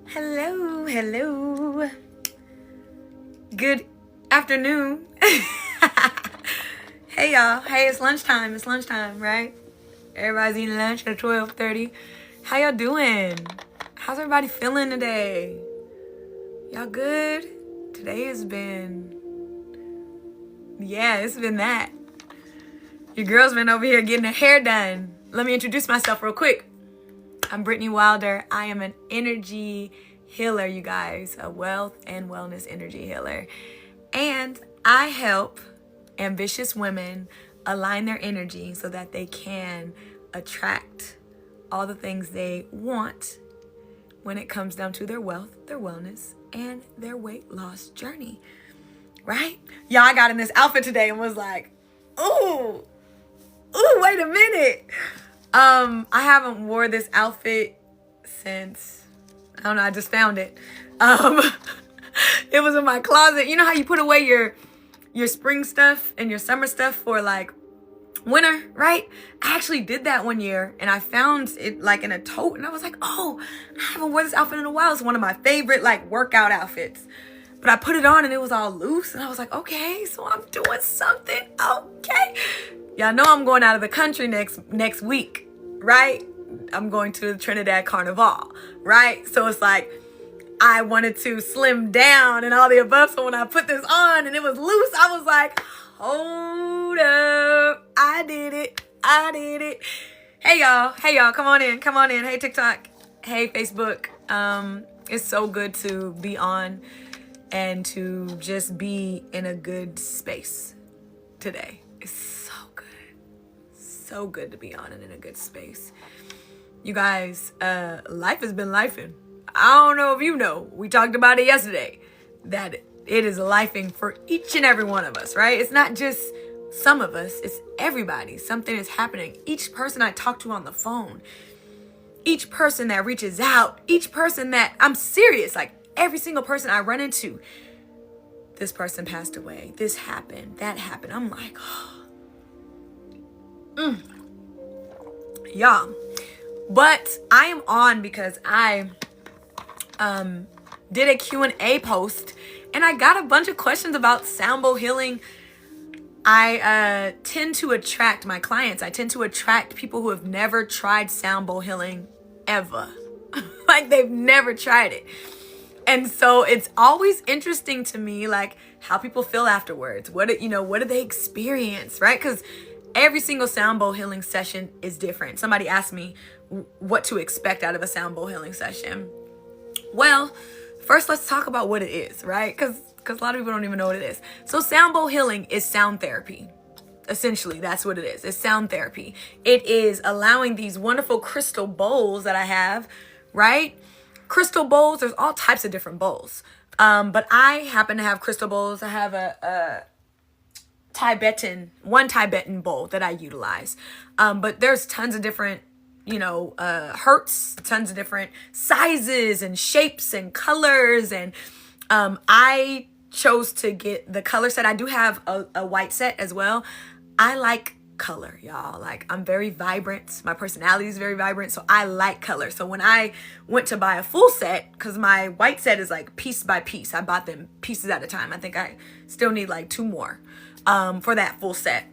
Hello, hello. Good afternoon. Hey y'all. Hey, it's lunchtime. It's lunchtime, right? Everybody's eating lunch at 12:30. How y'all doing? How's everybody feeling today? Y'all good? Today has been, it's been that. Your girl's been over here getting her hair done. Let me introduce myself real quick. I'm Brittany Wilder. I am an energy healer, you guys, a wealth and wellness energy healer. And I help ambitious women align their energy so that they can attract all the things they want when it comes down to their wealth, their wellness, and their weight loss journey. Right? Yeah, I got in this outfit today and was like, ooh, wait a minute. I haven't wore this outfit since, I don't know, I just found it. It was in my closet. You know how you put away your spring stuff and your summer stuff for like winter, right? I actually did that one year and I found it like in a tote and I was like, oh, I haven't worn this outfit in a while. It's one of my favorite like workout outfits. But I put it on and it was all loose and I was like, okay, so I'm doing something. Okay. Y'all know I'm going out of the country next week, right? I'm going to the Trinidad Carnival, right? So it's like, I wanted to slim down and all the above. So when I put this on and it was loose, I was like, hold up. I did it. Hey y'all, come on in. Hey TikTok, hey Facebook. It's so good to be on and to just be in a good space today. It's so good to be on and in a good space. You guys, life has been lifing. I don't know if you know, we talked about it yesterday, that it is lifing for each and every one of us, right? It's not just some of us, it's everybody. Something is happening. Each person I talk to on the phone, each person that reaches out, each person that, I'm serious, like every single person I run into, this person passed away, this happened, that happened. I'm like, yeah. But I am on because I did a Q&A post and I got a bunch of questions about sound bowl healing. I tend to attract my clients. I tend to attract people who have never tried sound bowl healing ever. Like they've never tried it. And so it's always interesting to me, like how people feel afterwards. What do they experience, right? Because every single sound bowl healing session is different. Somebody asked me what to expect out of a sound bowl healing session. Well, first let's talk about what it is, right? Because a lot of people don't even know what it is. So sound bowl healing is sound therapy. Essentially, that's what it is. It's sound therapy. It is allowing these wonderful crystal bowls that I have, right? Crystal bowls, there's all types of different bowls. But I happen to have crystal bowls. I have a Tibetan bowl that I utilize. But there's tons of different, hertz, tons of different sizes and shapes and colors. And I chose to get the color set. I do have a white set as well. I like color, y'all. Like, I'm very vibrant. My personality is very vibrant, so I like color. So when I went to buy a full set, because my white set is like piece by piece, I bought them pieces at a time. I think I still need like 2 more for that full set.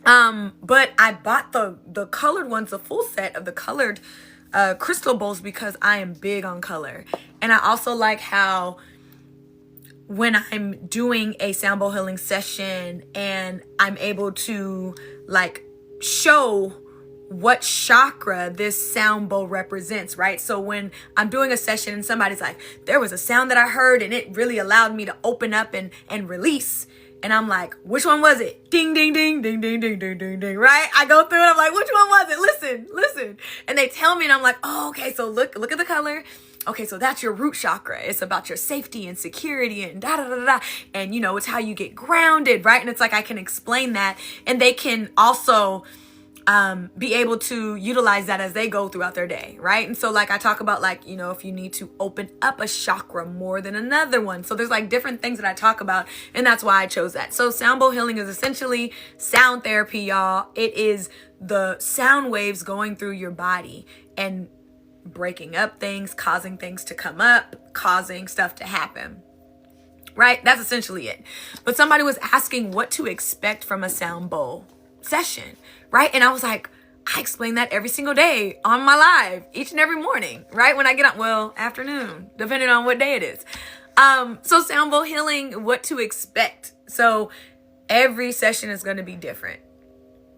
But I bought the colored ones, the full set of the colored crystal bowls, because I am big on color. And I also like how when I'm doing a sound bowl healing session and I'm able to like show what chakra this sound bowl represents, right? So when I'm doing a session and somebody's like, there was a sound that I heard and it really allowed me to open up and release. And I'm like, which one was it? Ding, ding, ding, ding, ding, ding, ding, ding, ding, right? I go through it. I'm like, which one was it? Listen. And they tell me and I'm like, oh, okay. So look at the color. Okay, so that's your root chakra. It's about your safety and security and da-da-da-da. And, it's how you get grounded, right? And it's like I can explain that. And they can also be able to utilize that as they go throughout their day, right? And so like I talk about like, if you need to open up a chakra more than another one. So there's like different things that I talk about. And that's why I chose that. So sound bowl healing is essentially sound therapy, y'all. It is the sound waves going through your body and breaking up things, causing things to come up, causing stuff to happen. Right? That's essentially it. But somebody was asking what to expect from a sound bowl session, right? And I was like, I explain that every single day on my live, each and every morning, right? When I get up, well, afternoon, depending on what day it is. So sound bowl healing, what to expect. So every session is going to be different.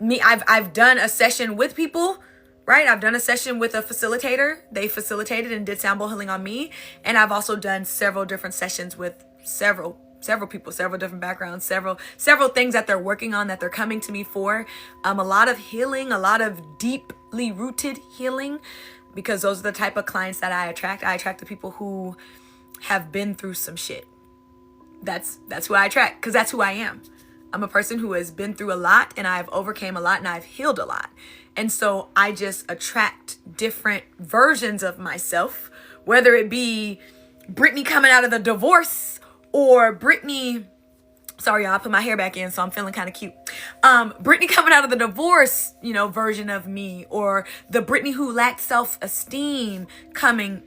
I've done a session with people, right? I've done a session with a facilitator. They facilitated and did sound bowl healing on me. And I've also done several different sessions with several people, several different backgrounds, several things that they're working on, that they're coming to me for. A lot of healing, a lot of deeply rooted healing, because those are the type of clients that I attract. I attract the people who have been through some shit. That's who I attract, because that's who I am. I'm a person who has been through a lot, and I've overcame a lot, and I've healed a lot. And so I just attract different versions of myself, whether it be Brittany coming out of the divorce, or Brittany, sorry y'all, I put my hair back in, so I'm feeling kind of cute. Brittany coming out of the divorce, version of me, or the Brittany who lacked self-esteem coming,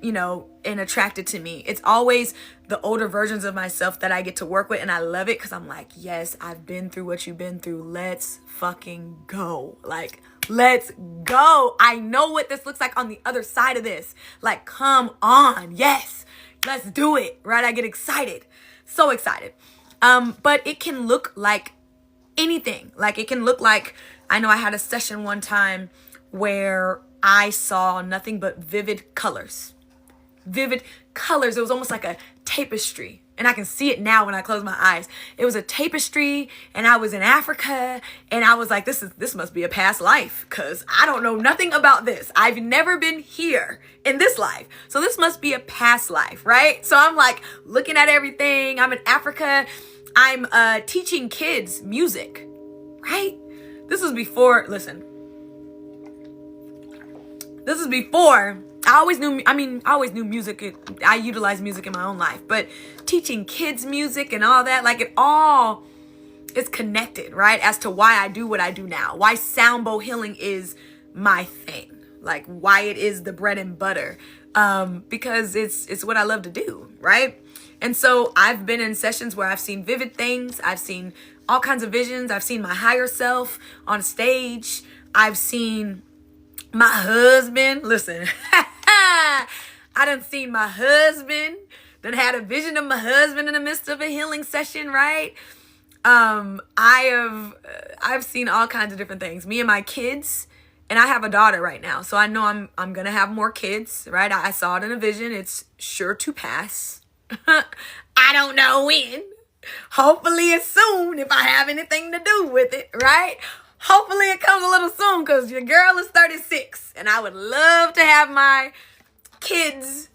and attracted to me. It's always the older versions of myself that I get to work with, and I love it because I'm like, yes, I've been through what you've been through. Let's fucking go. Like, let's go. I know what this looks like on the other side of this. Like, come on. Yes, let's do it. Right? I get excited. So excited. But it can look like anything. Like, it can look like, I know I had a session one time where I saw nothing but vivid colors. Vivid colors. It was almost like a tapestry. And I can see it now when I close my eyes. It was a tapestry, and I was in Africa, and I was like, this must be a past life, because I don't know nothing about this. I've never been here in this life. So this must be a past life, right? So I'm like looking at everything. I'm in Africa. I'm teaching kids music, right? This was before, listen. This is before I always knew music. I utilize music in my own life, but teaching kids music and all that, like, it all is connected, right? As to why I do what I do now, why sound bowl healing is my thing, like why it is the bread and butter, because it's what I love to do, right? And so I've been in sessions where I've seen vivid things. I've seen all kinds of visions. I've seen my higher self on stage. I've seen my husband. Listen, I done seen my husband. Done had a vision of my husband in the midst of a healing session, right? I've seen all kinds of different things. Me and my kids, and I have a daughter right now, so I know I'm gonna have more kids, right? I saw it in a vision. It's sure to pass. I don't know when. Hopefully it's soon, if I have anything to do with it, right? Hopefully it comes a little soon, because your girl is 36, and I would love to have my kids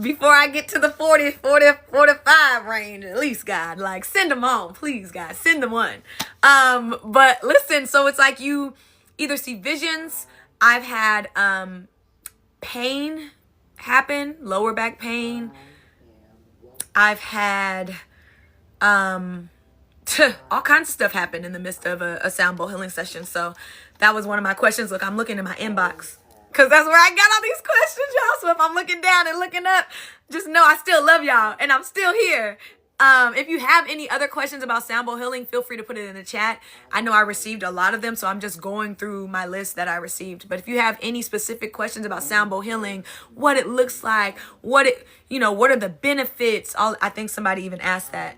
before I get to the 45 range, at least, God. Like, send them on, please, God. Send them one. But listen, so it's like you either see visions. I've had pain happen, lower back pain. I've had all kinds of stuff happen in the midst of a sound bowl healing session. So that was one of my questions. Look, I'm looking in my inbox, because that's where I got all these questions, y'all. So if I'm looking down and looking up, just know I still love y'all, and I'm still here. If you have any other questions about sound bowl healing, feel free to put it in the chat. I know I received a lot of them, so I'm just going through my list that I received. But if you have any specific questions about sound bowl healing, what it looks like, what are the benefits? I think somebody even asked that.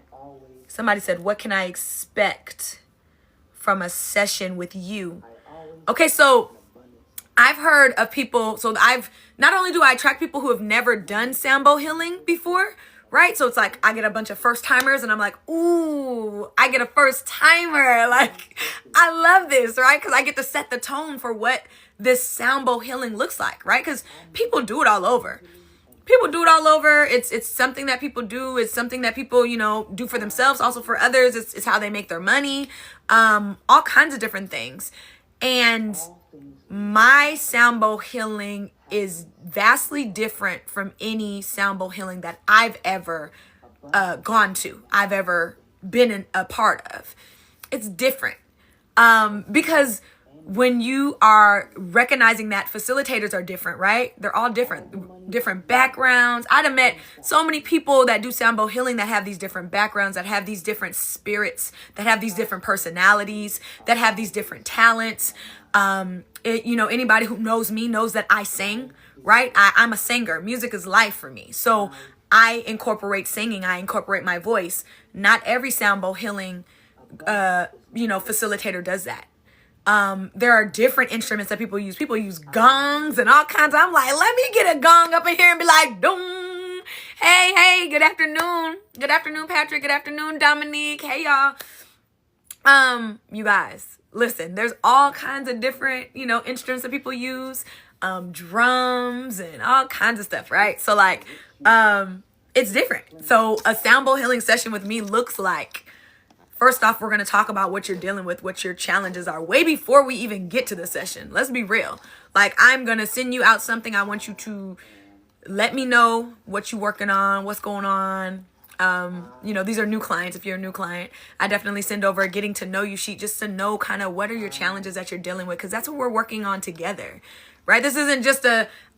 Somebody said, what can I expect from a session with you? Okay, so I've heard of people, not only do I attract people who have never done sound bowl healing before, right? So it's like, I get a bunch of first timers, and I'm like, ooh, I get a first timer. Like, I love this, right? Because I get to set the tone for what this sound bowl healing looks like, right? Because people do it all over. People do it all over. It's something that people do. It's something that people, do for themselves, also for others. It's how they make their money. All kinds of different things. And my sound bowl healing is vastly different from any sound bowl healing that I've ever gone to, I've ever been a part of. It's different because when you are recognizing that facilitators are different, right? They're all different backgrounds. I'd have met so many people that do sound bowl healing that have these different backgrounds, that have these different spirits, that have these different personalities, that have these different talents. Anybody who knows me knows that I sing, right? I'm a singer. Music is life for me. So I incorporate singing. I incorporate my voice. Not every sound bowl healing, facilitator does that. There are different instruments that people use. People use gongs and all kinds. I'm like, let me get a gong up in here and be like, doom. Hey, good afternoon. Good afternoon, Patrick. Good afternoon, Dominique. Hey, y'all. You guys, listen, there's all kinds of different, instruments that people use, drums and all kinds of stuff, right? So it's different. So a sound bowl healing session with me looks like, first off, we're going to talk about what you're dealing with, what your challenges are way before we even get to the session. Let's be real. I'm going to send you out something. I want you to let me know what you're working on, what's going on. These are new clients. If you're a new client, I definitely send over a getting to know you sheet just to know kind of what are your challenges that you're dealing with, because that's what we're working on together, right? This isn't just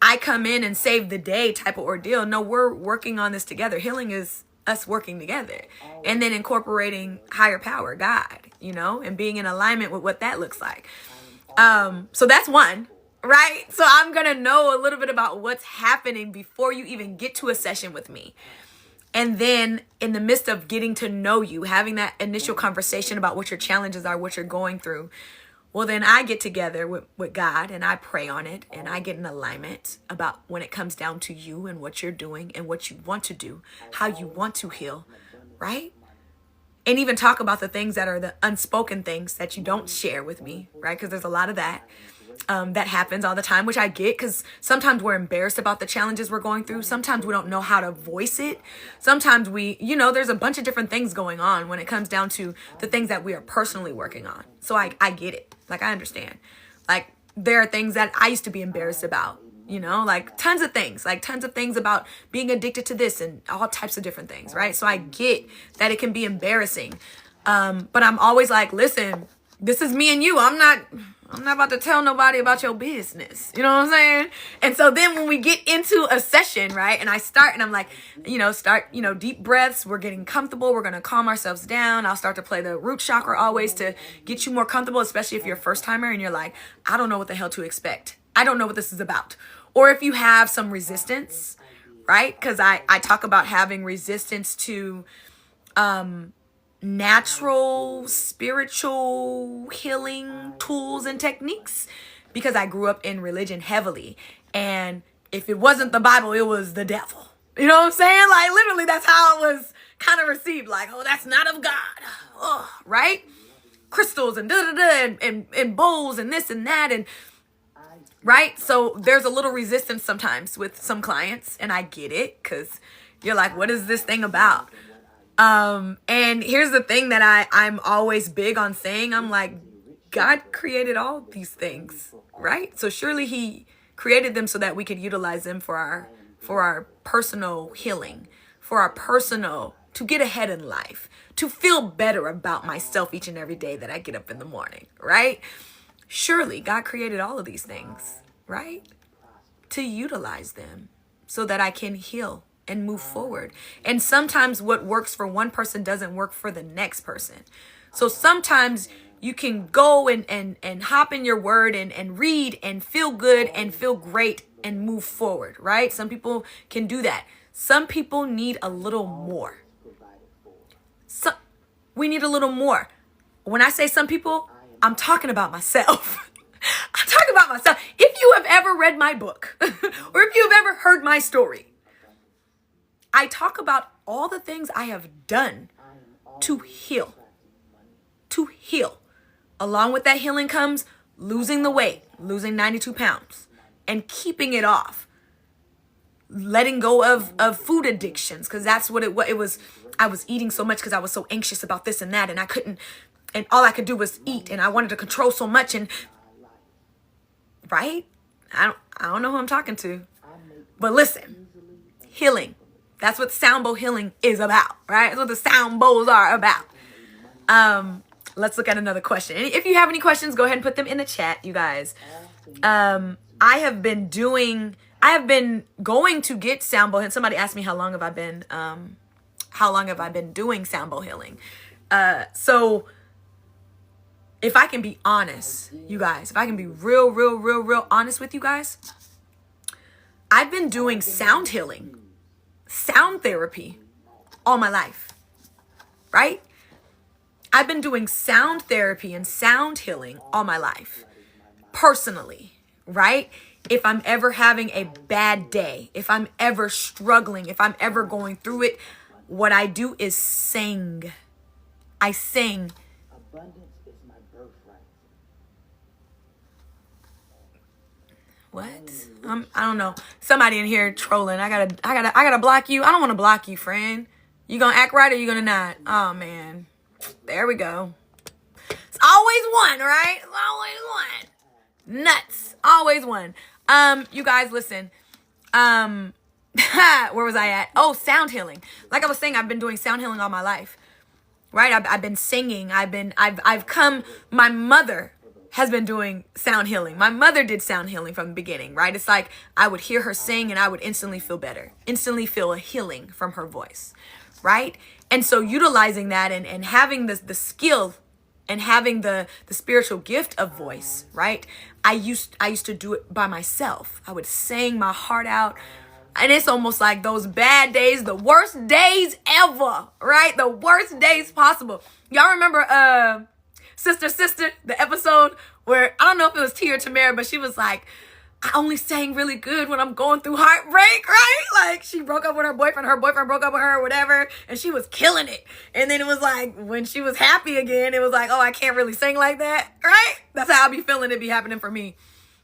I come in and save the day type of ordeal. No, we're working on this together. Healing is us working together and then incorporating higher power, God, and being in alignment with what that looks like. So that's one, right? So I'm going to know a little bit about what's happening before you even get to a session with me. And then in the midst of getting to know you, having that initial conversation about what your challenges are, what you're going through, well, then I get together with God and I pray on it and I get in alignment about when it comes down to you and what you're doing and what you want to do, how you want to heal, right? And even talk about the things that are the unspoken things that you don't share with me, right? Because there's a lot of that happens all the time, which I get, because sometimes we're embarrassed about the challenges we're going through. Sometimes we don't know how to voice it. Sometimes there's a bunch of different things going on when it comes down to the things that we are personally working on. So I get it. I understand. There are things that I used to be embarrassed about, tons of things about being addicted to this and all types of different things, right? So I get that it can be embarrassing. But I'm always like, listen, this is me and you. I'm not about to tell nobody about your business. You know what I'm saying? And so then when we get into a session, right, and I start and I'm like, deep breaths. We're getting comfortable. We're going to calm ourselves down. I'll start to play the root chakra always to get you more comfortable, especially if you're a first timer and you're like, I don't know what the hell to expect. I don't know what this is about. Or if you have some resistance, right? Because I talk about having resistance to natural spiritual healing tools and techniques, because I grew up in religion heavily, and if it wasn't the Bible, it was the devil. You know what I'm saying? Literally, that's how it was kind of received. Oh, that's not of God. Oh, right? Crystals and and bowls and this and that, and right? So there's a little resistance sometimes with some clients, and I get it, because you're like, what is this thing about? And here's the thing that I'm always big on saying. I'm like, God created all these things, right? So surely he created them so that we could utilize them for our personal healing, for our personal, to get ahead in life, to feel better about myself each and every day that I get up in the morning, right? Surely God created all of these things, right? To utilize them so that I can heal and move forward. And sometimes what works for one person doesn't work for the next person. So sometimes you can go and hop in your word and read and feel good and feel great and move forward, right? Some people can do that. Some people need a little more. So we need a little more. When I say some people, I'm talking about myself. I'm talking about myself. If you have ever read my book or if you've ever heard my story, I talk about all the things I have done to heal. To heal. Along with that healing comes losing the weight, losing 92 pounds, and keeping it off. Letting go of food addictions, because that's what it was. I was eating so much because I was so anxious about this and that, and I couldn't, and all I could do was eat, and I wanted to control so much, and right? I don't know who I'm talking to, but listen, healing. That's what sound bowl healing is about, right? That's what the sound bowls are about. let's look at another question. And if you have any questions, go ahead and put them in the chat, you guys. I have been going to get sound bowl healing. Somebody asked me how long have I been doing sound bowl healing. So if I can be honest, you guys, if I can be real honest with you guys, I've been doing sound healing, sound therapy all my life, right? I've been doing sound therapy and sound healing all my life, personally, right? If I'm ever having a bad day, if I'm ever struggling, if I'm ever going through it, what I do is sing. I sing. Abundance is my birthright. What? I don't know. Somebody in here trolling. I gotta block you. I don't want to block you, friend. You gonna act right or you gonna not? Oh man. There we go. It's always one, right? It's always one. Nuts. Always one. You guys listen. Where was I at? Oh, sound healing. Like I was saying, I've been doing sound healing all my life. Right? I've been singing. My mother has been doing sound healing. My mother did sound healing from the beginning, right? It's like I would hear her sing and I would instantly feel better, instantly feel a healing from her voice, right? And so utilizing that and having the skill and having the spiritual gift of voice, right? I used to do it by myself. I would sing my heart out. And it's almost like those bad days, the worst days ever, right? The worst days possible. Y'all remember Sister, the episode where, I don't know if it was Tia or Tamara, but she was like, I only sang really good when I'm going through heartbreak, right? Like she broke up with her boyfriend broke up with her or whatever, and she was killing it. And then it was like, when she was happy again, it was like, oh, I can't really sing like that, right? That's how I be feeling it be happening for me.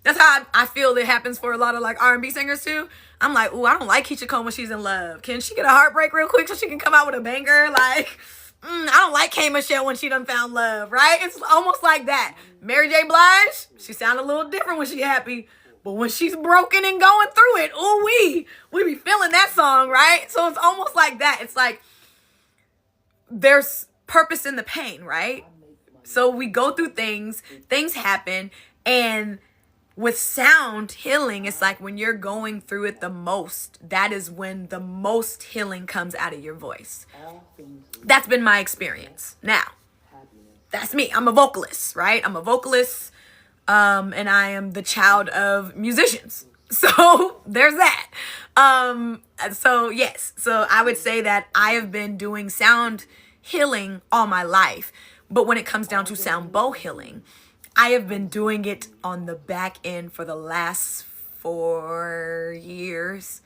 That's how I feel it happens for a lot of like R&B singers too. I'm like, ooh, I don't like Keisha Cole when she's in love. Can she get a heartbreak real quick so she can come out with a banger? Like, I don't like K Michelle when she done found love, right? It's almost like that. Mary J. Blige, she sound a little different when she happy. But when she's broken and going through it, ooh, we be feeling that song, right? So it's almost like that. It's like there's purpose in the pain, right? So we go through things happen, and with sound healing, it's like when you're going through it the most, that is when the most healing comes out of your voice. That's been my experience. Now, that's me. I'm a vocalist, right? I'm a vocalist. And I am the child of musicians. So there's that. So yes. So I would say that I have been doing sound healing all my life. But when it comes down to sound bow healing, I have been doing it on the back end for the last 4 years,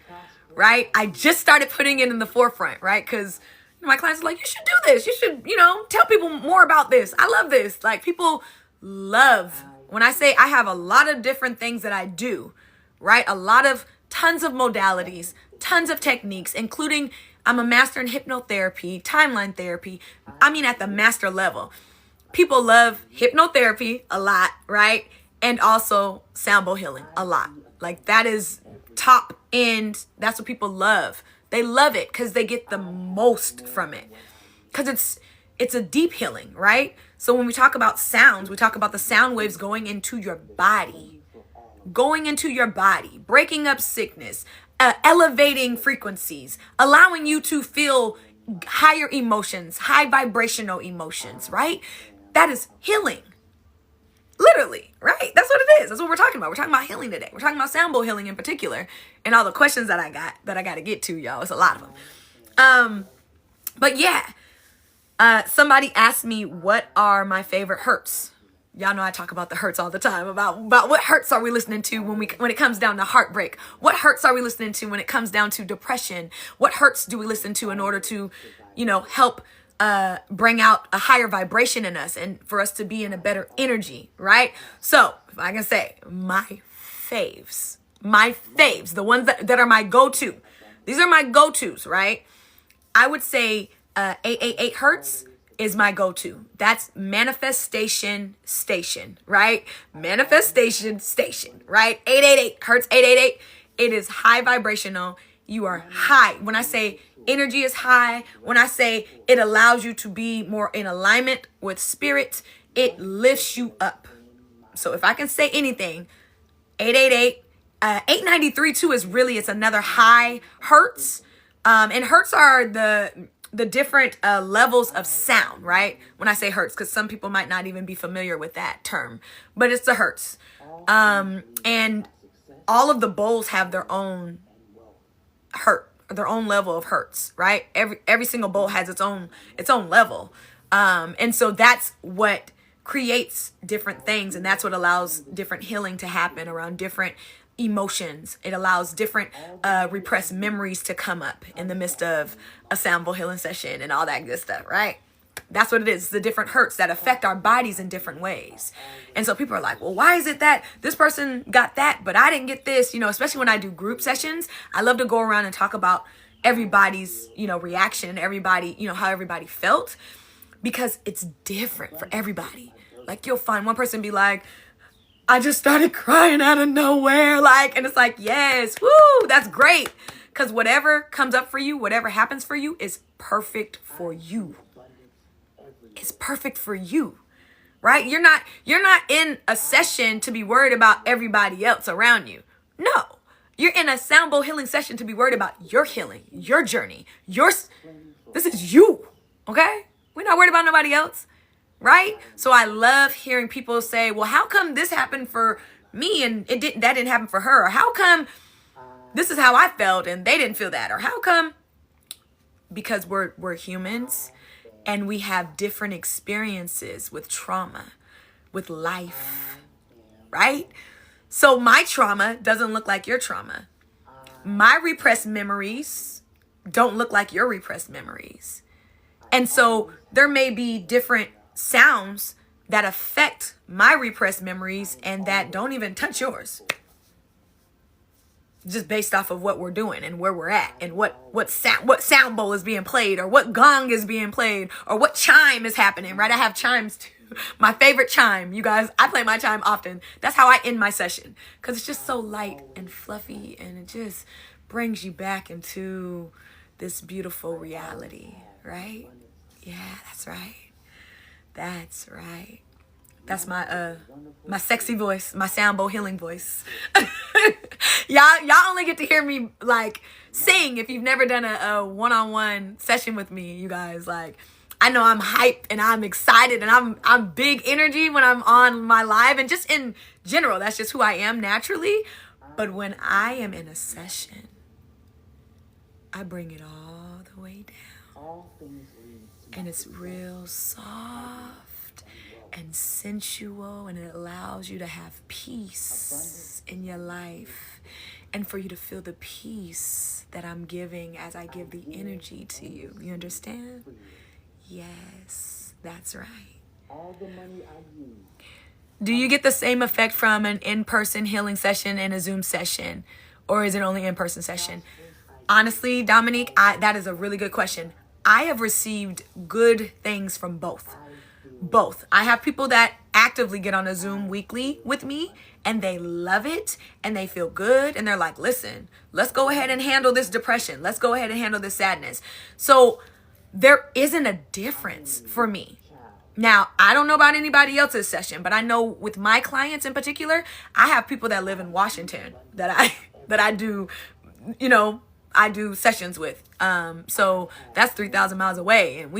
right? I just started putting it in the forefront, right? Because my clients are like, you should do this. You should, tell people more about this. I love this. Like people love. When I say I have a lot of different things that I do, right? Tons of modalities, tons of techniques, including I'm a master in hypnotherapy, timeline therapy. I mean, at the master level. People love hypnotherapy a lot, right? And also sound bowl healing a lot. Like that is top end. That's what people love. They love it because they get the most from it. Because it's a deep healing, right? So when we talk about sounds, we talk about the sound waves going into your body, breaking up sickness, elevating frequencies, allowing you to feel higher emotions, high vibrational emotions, right? That is healing. Literally, right? That's what it is. That's what we're talking about. We're talking about healing today. We're talking about sound bowl healing in particular, and all the questions that I got to get to, y'all. It's a lot of them. But yeah. Somebody asked me, what are my favorite hurts? Y'all know I talk about the hurts all the time, about what hurts are we listening to when it comes down to heartbreak? What hurts are we listening to when it comes down to depression? What hurts do we listen to in order to, help bring out a higher vibration in us and for us to be in a better energy, right? So if I can say my faves, the ones that are my go-to, these are my go-tos, right? I would say 888 Hertz is my go-to. That's manifestation station, right? Manifestation station, right? 888 Hertz, 888. It is high vibrational. you are high. When I say energy is high, when I say it allows you to be more in alignment with spirit, it lifts you up. So if I can say anything, 888, 893 too is really, it's another high hertz. And hertz are the different levels of sound, right? When I say hertz, because some people might not even be familiar with that term, but it's the hertz. And all of the bowls have their own their own level of hertz, right? Every single bowl has its own level. And so that's what creates different things, and that's what allows different healing to happen around different emotions. It allows different repressed memories to come up in the midst of a sound bowl healing session and all that good stuff, right? That's what it is. The different hertz that affect our bodies in different ways. And so people are like, well, why is it that this person got that, but I didn't get this? You know, especially when I do group sessions, I love to go around and talk about everybody's, reaction, everybody, how everybody felt, because it's different for everybody. Like, you'll find one person be like, I just started crying out of nowhere. And it's like, yes, woo, that's great. Because whatever comes up for you, whatever happens for you is perfect for you. It's perfect for you, right? You're not in a session to be worried about everybody else around you. No, you're in a sound bowl healing session to be worried about your healing, your journey, this is you, okay? We're not worried about nobody else, right? So I love hearing people say, well, how come this happened for me and that didn't happen for her? Or how come this is how I felt and they didn't feel that? Or how come? Because we're humans. And we have different experiences with trauma, with life, right? So my trauma doesn't look like your trauma. My repressed memories don't look like your repressed memories. And so there may be different sounds that affect my repressed memories and that don't even touch yours. Just based off of what we're doing and where we're at and what sound bowl is being played or what gong is being played or what chime is happening, right? I have chimes too. My favorite chime, you guys, I play my chime often. That's how I end my session because it's just so light and fluffy and it just brings you back into this beautiful reality, right? Yeah, that's right. That's right. That's my sexy voice, my sound bowl healing voice. Y'all only get to hear me sing if you've never done a one-on-one session with me, you guys. I know I'm hyped and I'm excited and I'm big energy when I'm on my live and just in general, that's just who I am naturally. But when I am in a session, I bring it all the way down. And it's real soft and sensual, and it allows you to have peace in your life and for you to feel the peace that I'm giving as I give the energy to you. You understand? Yes, that's right. Do you get the same effect from an in-person healing session and a Zoom session, or is it only in-person session? Honestly, Dominique, that is a really good question. I have received good things from both. I have people that actively get on a Zoom weekly with me and they love it and they feel good and they're like, listen, let's go ahead and handle this depression. Let's go ahead and handle this sadness. So there isn't a difference for me. Now, I don't know about anybody else's session, but I know with my clients in particular, I have people that live in Washington that I do, I do sessions with. So that's 3,000 miles away and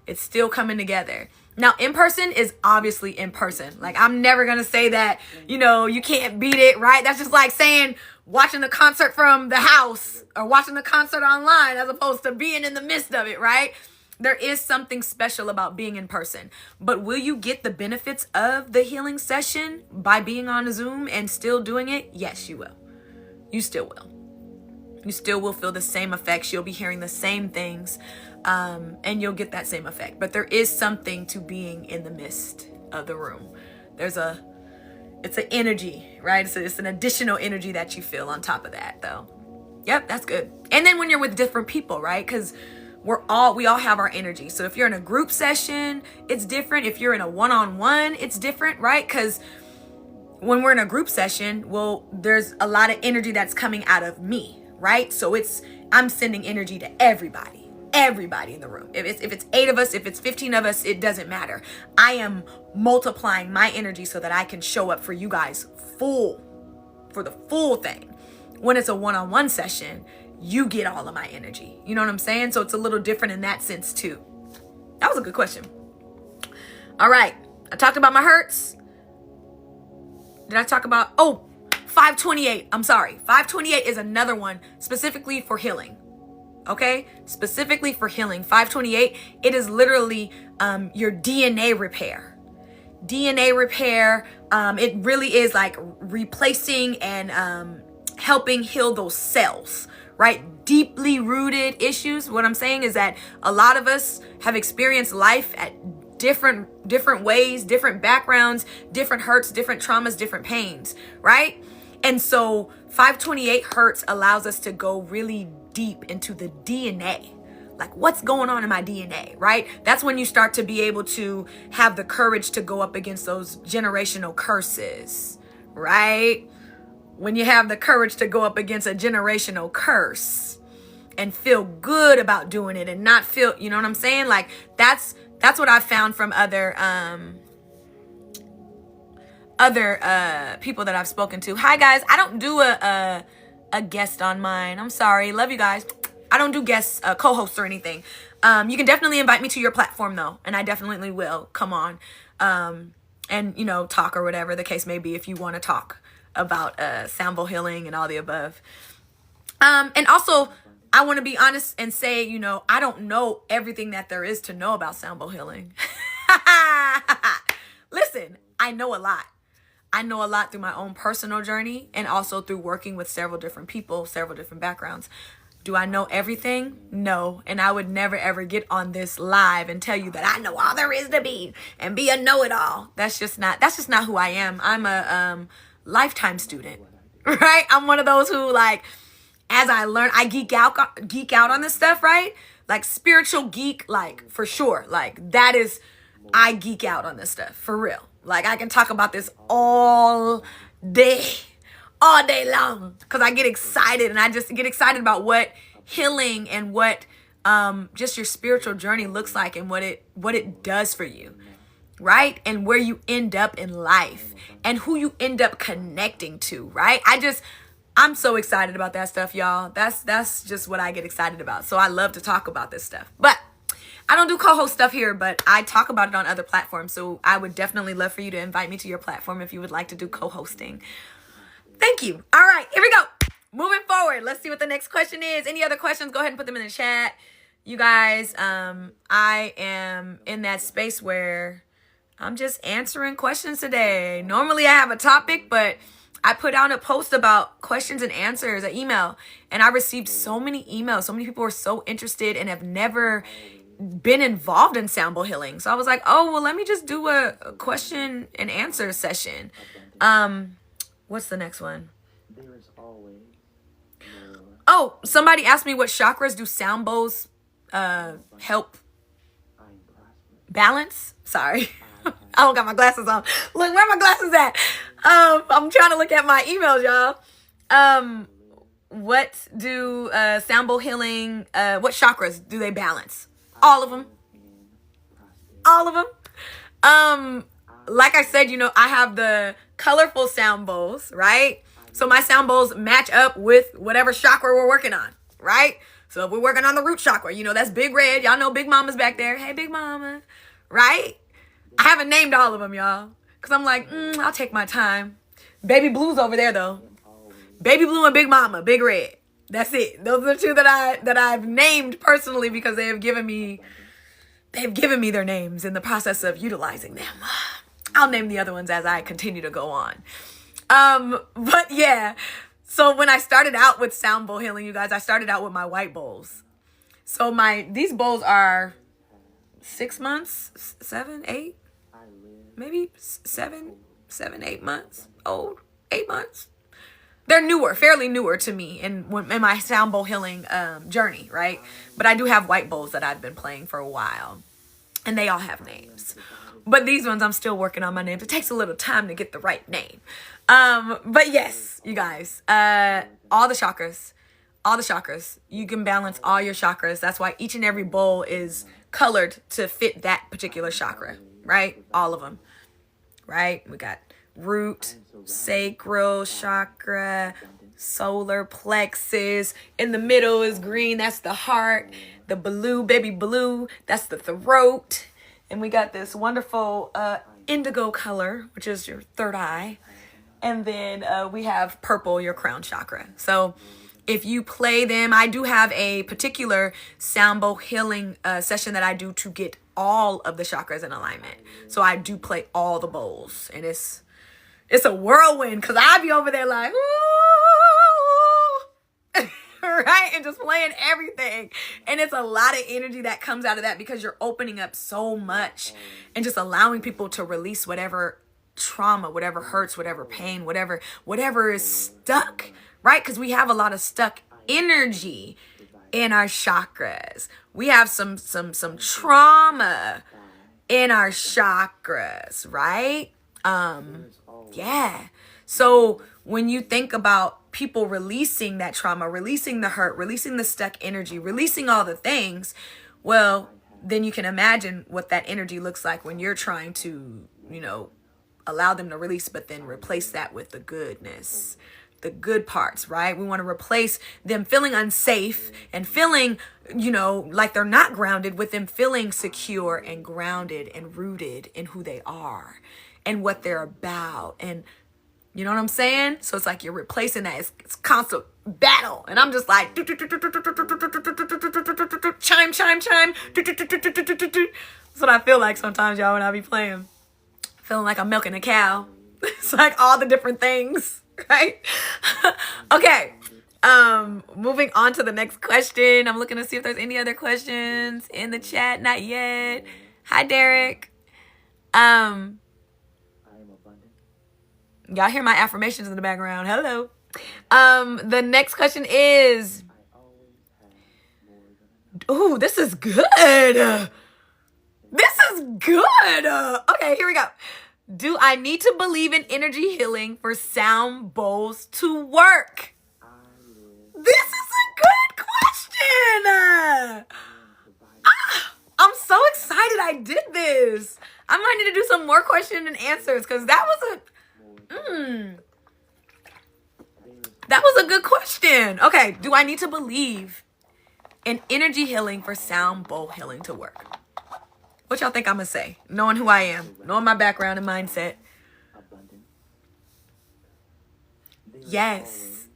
it's still coming together. Now, in person is obviously in person. I'm never going to say that, you can't beat it, right? That's just like saying watching the concert from the house or watching the concert online as opposed to being in the midst of it, right? There is something special about being in person. But will you get the benefits of the healing session by being on a Zoom and still doing it? Yes, you will. You still will. You still will feel the same effects. You'll be hearing the same things. And you'll get that same effect. But there is something to being in the midst of the room. It's an energy, right? It's an additional energy that you feel on top of that, though. Yep, that's good. And then when you're with different people, right? Because we all have our energy. So if you're in a group session, it's different. If you're in a one-on-one, it's different, right? Because when we're in a group session, well, there's a lot of energy that's coming out of me, right? So I'm sending energy to everybody in the room. If it's 8 of us, if it's 15 of us, it doesn't matter. I am multiplying my energy so that I can show up for you guys for the full thing. When it's a one-on-one session, you get all of my energy. You know what I'm saying? So it's a little different in that sense too. That was a good question. All right. I talked about my hurts. Did I talk about, 528. I'm sorry. 528 is another one specifically for healing. Okay? Specifically for healing. 528, it is literally your DNA repair. DNA repair. It really is like replacing and helping heal those cells, right? Deeply rooted issues. What I'm saying is that a lot of us have experienced life at different ways, different backgrounds, different hurts, different traumas, different pains, right? And so 528 hertz allows us to go really deep into the DNA. Like, what's going on in my DNA, right? That's when you start to be able to have the courage to go up against those generational curses, right? When you have the courage to go up against a generational curse and feel good about doing it and not feel, you know what I'm saying? Like, that's what I found from other people that I've spoken to. Hi guys, I don't do a guest on mine. I'm sorry. Love you guys. I don't do guest co-hosts or anything. You can definitely invite me to your platform though, and I definitely will come on and talk or whatever the case may be if you want to talk about sound bowl healing and all the above. And also I want to be honest and say, I don't know everything that there is to know about sound bowl healing. Listen, I know a lot. I know a lot through my own personal journey and also through working with several different people, several different backgrounds. Do I know everything? No. And I would never, ever get on this live and tell you that I know all there is to be and be a know-it-all. That's just not who I am. I'm a lifetime student, right? I'm one of those who, like, as I learn, I geek out on this stuff, right? Like spiritual geek, like for sure. Like I geek out on this stuff for real. Like I can talk about this all day long because I get excited, and I just get excited about what healing and what just your spiritual journey looks like and what it does for you, right? And where you end up in life and who you end up connecting to, right? I'm so excited about that stuff, y'all. That's just what I get excited about. So I love to talk about this stuff. But I don't do co-host stuff here, but I talk about it on other platforms. So I would definitely love for you to invite me to your platform if you would like to do co-hosting. Thank you. All right, here we go. Moving forward. Let's see what the next question is. Any other questions? Go ahead and put them in the chat. You guys, I am in that space where I'm just answering questions today. Normally I have a topic, but I put out a post about questions and answers, an email, and I received so many emails. So many people were so interested and have never been involved in sound bowl healing. So I was like, oh, well, let me just do a question and answer session. What's the next one? There is always more. Oh, somebody asked me what chakras do sound bowls help balance? Sorry. I don't got my glasses on. Look, where are my glasses at? I'm trying to look at my emails, y'all. What do sound bowl healing, what chakras do they balance? All of them. All of them. Like I said, I have the colorful sound bowls, right? So my sound bowls match up with whatever chakra we're working on, right? So if we're working on the root chakra, that's big red. Y'all know Big Mama's back there. Hey, Big Mama, right? I haven't named all of them, y'all, because I'm like, I'll take my time. Baby Blue's over there, though. Baby Blue and Big Mama, Big Red. That's it. Those are the two that I've named personally because they have given me their names in the process of utilizing them. I'll name the other ones as I continue to go on. But yeah, so when I started out with sound bowl healing, you guys, I started out with my white bowls. So these bowls are 6 months, 7, 8, maybe 7, 8 months old, 8 months. They're fairly newer to me in my sound bowl healing journey, right? But I do have white bowls that I've been playing for a while, and they all have names. But these ones, I'm still working on my names. It takes a little time to get the right name. But yes, you guys, all the chakras, All the chakras. You can balance all your chakras. That's why each and every bowl is colored to fit that particular chakra, right? All of them, right? We got root, sacral chakra, solar plexus. In the middle is green. That's the heart. The blue, baby blue, that's the throat. And we got this wonderful indigo color, which is your third eye. And then we have purple, your crown chakra. So if you play them, I do have a particular sound bowl healing session that I do to get all of the chakras in alignment. So I do play all the bowls, and it's a whirlwind because I be over there like, ooh, right? And just playing everything. And it's a lot of energy that comes out of that because you're opening up so much and just allowing people to release whatever trauma, whatever hurts, whatever pain, whatever is stuck. Right? Because we have a lot of stuck energy in our chakras. We have some trauma in our chakras, right? Yeah. So when you think about people releasing that trauma, releasing the hurt, releasing the stuck energy, releasing all the things, well, then you can imagine what that energy looks like when you're trying to, allow them to release, but then replace that with the goodness. The good parts, right? We want to replace them feeling unsafe and feeling, like they're not grounded with them feeling secure and grounded and rooted in who they are and what they're about. And you know what I'm saying? So it's like you're replacing that. It's constant battle. And I'm just like, chime, chime, chime. That's what I feel like sometimes, y'all, when I be playing. Feeling like I'm milking a cow. It's like all the different things. Right? Okay. Moving on to the next question. I'm looking to see if there's any other questions in the chat. Not yet. Hi, Derek. Y'all hear my affirmations in the background. Hello. The next question is, ooh, this is good. This is good. Okay, here we go. Do I need to believe in energy healing for sound bowls to work? This is a good question. I'm so excited I did this. I might need to do some more question and answers because that was a good question. Okay, do I need to believe in energy healing for sound bowl healing to work? What y'all think I'm going to say? Knowing who I am, knowing my background and mindset. Yes.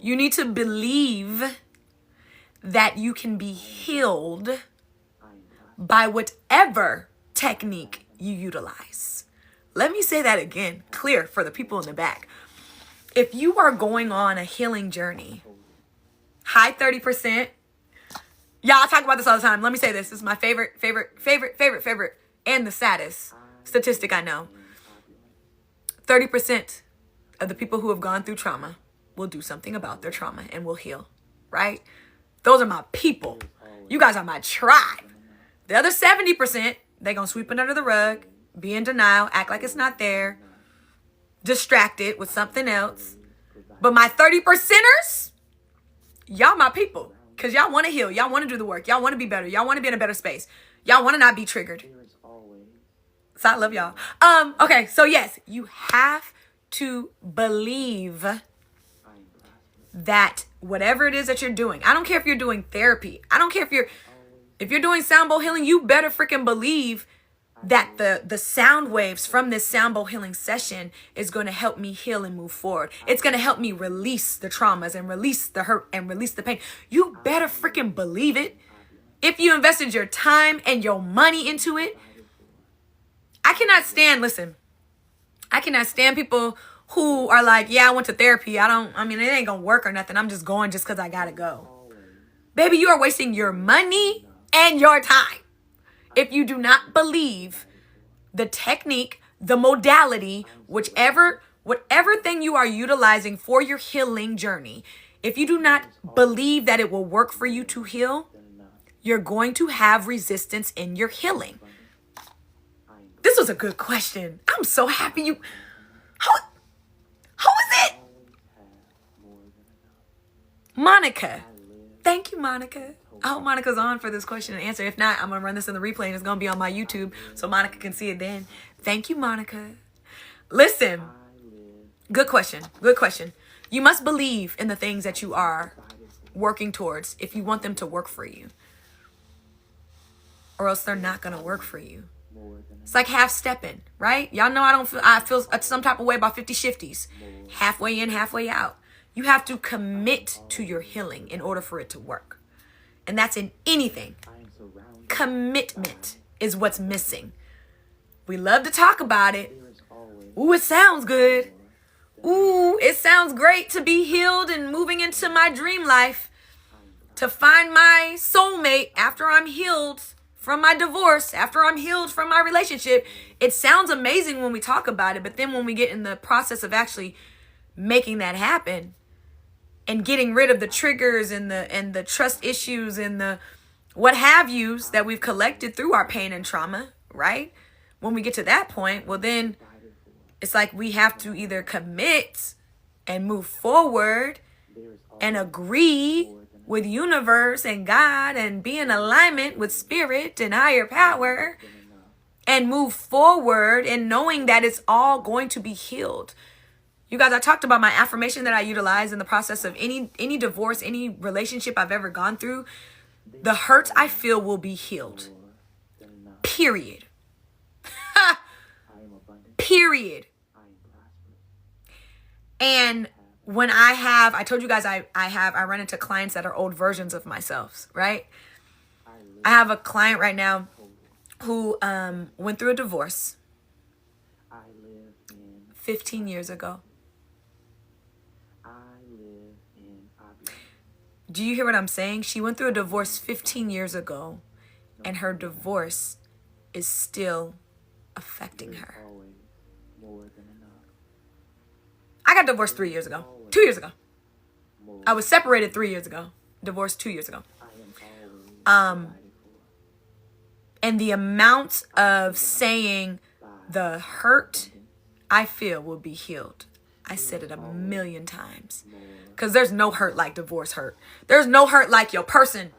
You need to believe that you can be healed by whatever technique you utilize. Let me say that again, clear for the people in the back. If you are going on a healing journey, high 30%, y'all, I talk about this all the time. Let me say this. This is my favorite, and the saddest statistic I know. 30% of the people who have gone through trauma will do something about their trauma and will heal, right? Those are my people. You guys are my tribe. The other 70%, they're going to sweep it under the rug, be in denial, act like it's not there, distracted with something else. But my 30%ers, y'all my people. Because y'all want to heal. Y'all want to do the work. Y'all want to be better. Y'all want to be in a better space. Y'all want to not be triggered. So I love y'all. Okay, so yes, you have to believe that whatever it is that you're doing, I don't care if you're doing therapy. I don't care if you're doing sound bowl healing, you better freaking believe that the sound waves from this sound bowl healing session is going to help me heal and move forward. It's going to help me release the traumas and release the hurt and release the pain. You better freaking believe it. If you invested your time and your money into it, I cannot stand people who are like, yeah, I went to therapy. It ain't going to work or nothing. I'm just going just because I got to go. Baby, you are wasting your money and your time. If you do not believe the technique, the modality, whatever thing you are utilizing for your healing journey, if you do not believe that it will work for you to heal, you're going to have resistance in your healing. This was a good question. I'm so happy you... How is it? Monica. Thank you, Monica. I hope Monica's on for this question and answer. If not, I'm going to run this in the replay and it's going to be on my YouTube so Monica can see it then. Thank you, Monica. Listen. Good question. Good question. You must believe in the things that you are working towards if you want them to work for you. Or else they're not going to work for you. It's like half stepping, right? Y'all know I feel some type of way about 50 shifties. Halfway in, halfway out. You have to commit to your healing in order for it to work. And that's in anything. Commitment is what's missing. We love to talk about it. Ooh, it sounds good. Ooh, it sounds great to be healed and moving into my dream life. To find my soulmate after I'm healed from my divorce, after I'm healed from my relationship. It sounds amazing when we talk about it, but then when we get in the process of actually making that happen and getting rid of the triggers and the trust issues and the what have yous that we've collected through our pain and trauma, right? When we get to that point, well then it's like we have to either commit and move forward and agree with universe and God and be in alignment with spirit and higher power and move forward and knowing that it's all going to be healed. You guys, I talked about my affirmation that I utilize in the process of any divorce, any relationship I've ever gone through. The hurts I feel will be healed. Period. Period. And when I told you guys I run into clients that are old versions of myself, right? I have a client right now who went through a divorce 15 years ago. Do you hear what I'm saying? She went through a divorce 15 years ago, and her divorce is still affecting her. I got divorced 3 years ago. 2 years ago. I was separated 3 years ago. Divorced 2 years ago. And the amount of saying the hurt I feel will be healed. I said it 1,000,000 times. Because there's no hurt like divorce hurt. There's no hurt like your person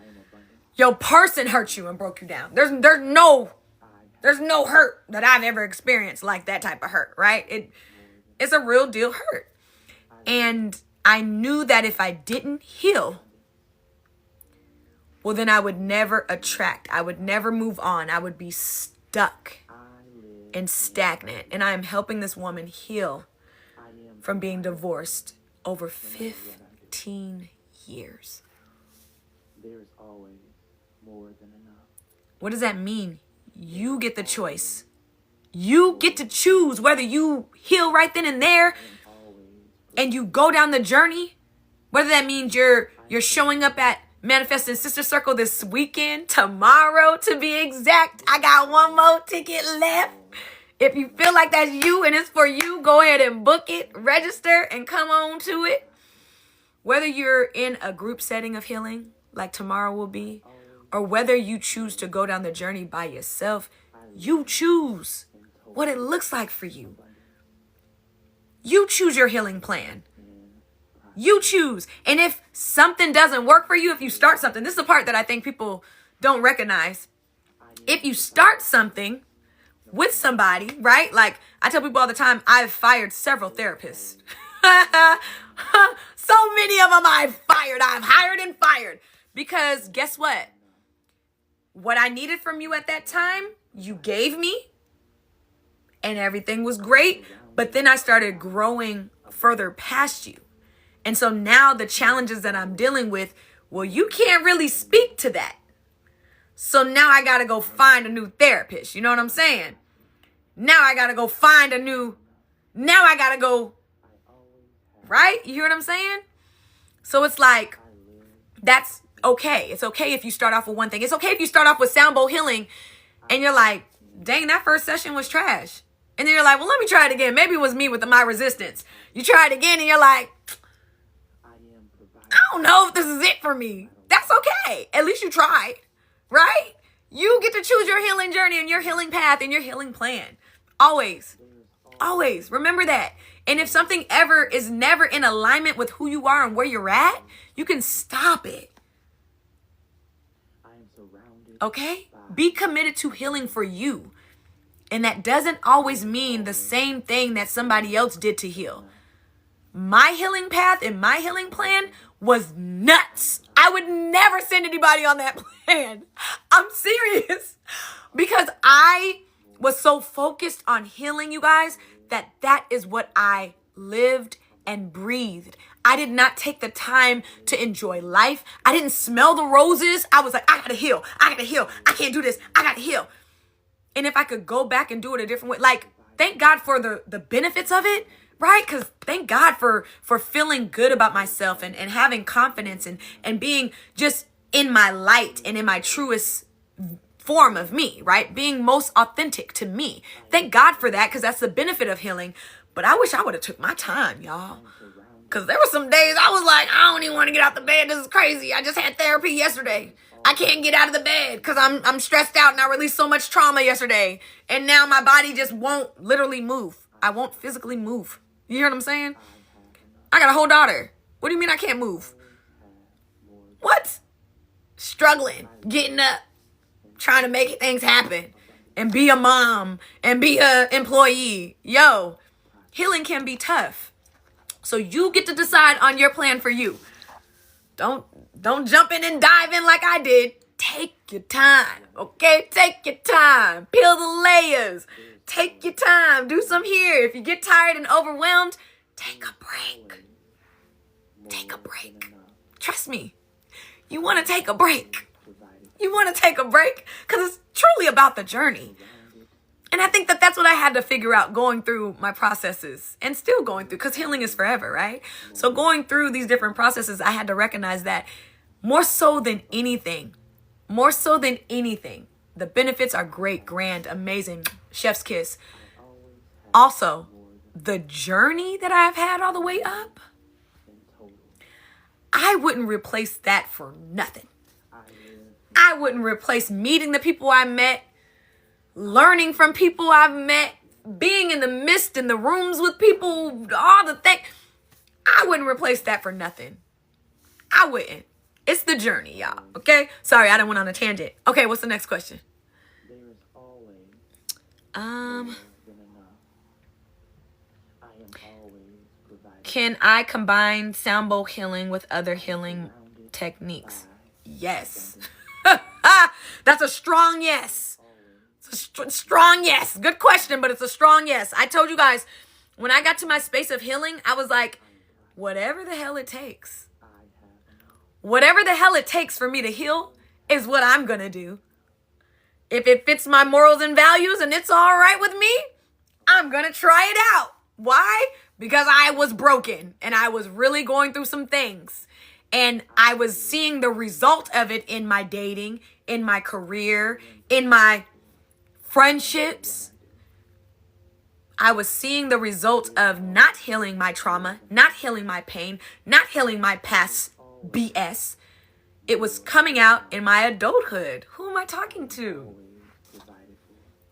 hurt you and broke you down. There's no hurt that I've ever experienced like that type of hurt, right? It's a real deal hurt. And I knew that if I didn't heal, well, then I would never attract. I would never move on. I would be stuck and stagnant. And I am helping this woman heal from being divorced over 15 years. There's always more than enough. What does that mean? You get the choice. You get to choose whether you heal right then and there and you go down the journey. Whether that means you're showing up at Manifesting Sister Circle this weekend, tomorrow to be exact. I got one more ticket left. If you feel like that's you and it's for you, go ahead and book it, register, and come on to it. Whether you're in a group setting of healing, like tomorrow will be, or whether you choose to go down the journey by yourself, you choose what it looks like for you. You choose your healing plan. You choose. And if something doesn't work for you, if you start something, this is the part that I think people don't recognize. If you start something with somebody, right? Like I tell people all the time, I've fired several therapists. So many of them I've hired and fired. Because guess what? What I needed from you at that time, you gave me. And everything was great. But then I started growing further past you. And so now the challenges that I'm dealing with, well, you can't really speak to that. So now I got to go find a new therapist. You know what I'm saying? Now I got to go right? You hear what I'm saying? So it's like, that's okay. It's okay if you start off with one thing. It's okay if you start off with sound bowl healing and you're like, dang, that first session was trash. And then you're like, well, let me try it again. Maybe it was me with my resistance. You try it again and you're like, I don't know if this is it for me. That's okay. At least you tried, right? You get to choose your healing journey and your healing path and your healing plan. Always. Always. Remember that. And if something ever is never in alignment with who you are and where you're at, you can stop it. I am surrounded. Okay? Be committed to healing for you. And that doesn't always mean the same thing that somebody else did to heal. My healing path and my healing plan was nuts. I would never send anybody on that plan. I'm serious. Because I was so focused on healing, you guys, that is what I lived and breathed. I did not take the time to enjoy life. I didn't smell the roses. I was like, I gotta heal. I gotta heal. I can't do this. I gotta heal. And if I could go back and do it a different way, like, thank God for the benefits of it, right? Because thank God for feeling good about myself and having confidence and being just in my light and in my truest form of me, right? Being most authentic to me. Thank God for that, because that's the benefit of healing. But I wish I would have took my time, y'all. Because there were some days I was like, I don't even want to get out the bed. This is crazy. I just had therapy yesterday. I can't get out of the bed because I'm stressed out and I released so much trauma yesterday. And now my body just won't literally move. I won't physically move. You hear what I'm saying? I got a whole daughter. What do you mean I can't move? What? Struggling, getting up, trying to make things happen and be a mom and be a employee. Yo, healing can be tough. So you get to decide on your plan for you. Don't jump in and dive in like I did. Take your time, okay? Take your time. Peel the layers. Take your time. Do some here. If you get tired and overwhelmed, take a break. Take a break. Trust me. You want to take a break. You want to take a break because it's truly about the journey. And I think that's what I had to figure out going through my processes and still going through, because healing is forever, right? So going through these different processes, I had to recognize that more so than anything, the benefits are great, grand, amazing, chef's kiss. Also, the journey that I've had all the way up, I wouldn't replace that for nothing. I wouldn't replace meeting the people I met, learning from people I've met, being in the midst in the rooms with people, all the things. I wouldn't replace that for nothing. I wouldn't. It's the journey, y'all. Okay? Sorry, I done went on a tangent. Okay, what's the next question? There is always more than enough. I am always providing. Can I combine sound bowl healing with other healing techniques? Yes. That's a strong yes. It's a strong yes. Good question, but it's a strong yes. I told you guys, when I got to my space of healing, I was like, whatever the hell it takes. Whatever the hell it takes for me to heal is what I'm going to do. If it fits my morals and values and it's all right with me, I'm going to try it out. Why? Because I was broken and I was really going through some things. And I was seeing the result of it in my dating, in my career, in my friendships. I was seeing the result of not healing my trauma, not healing my pain, not healing my past BS. It was coming out in my adulthood. Who am I talking to?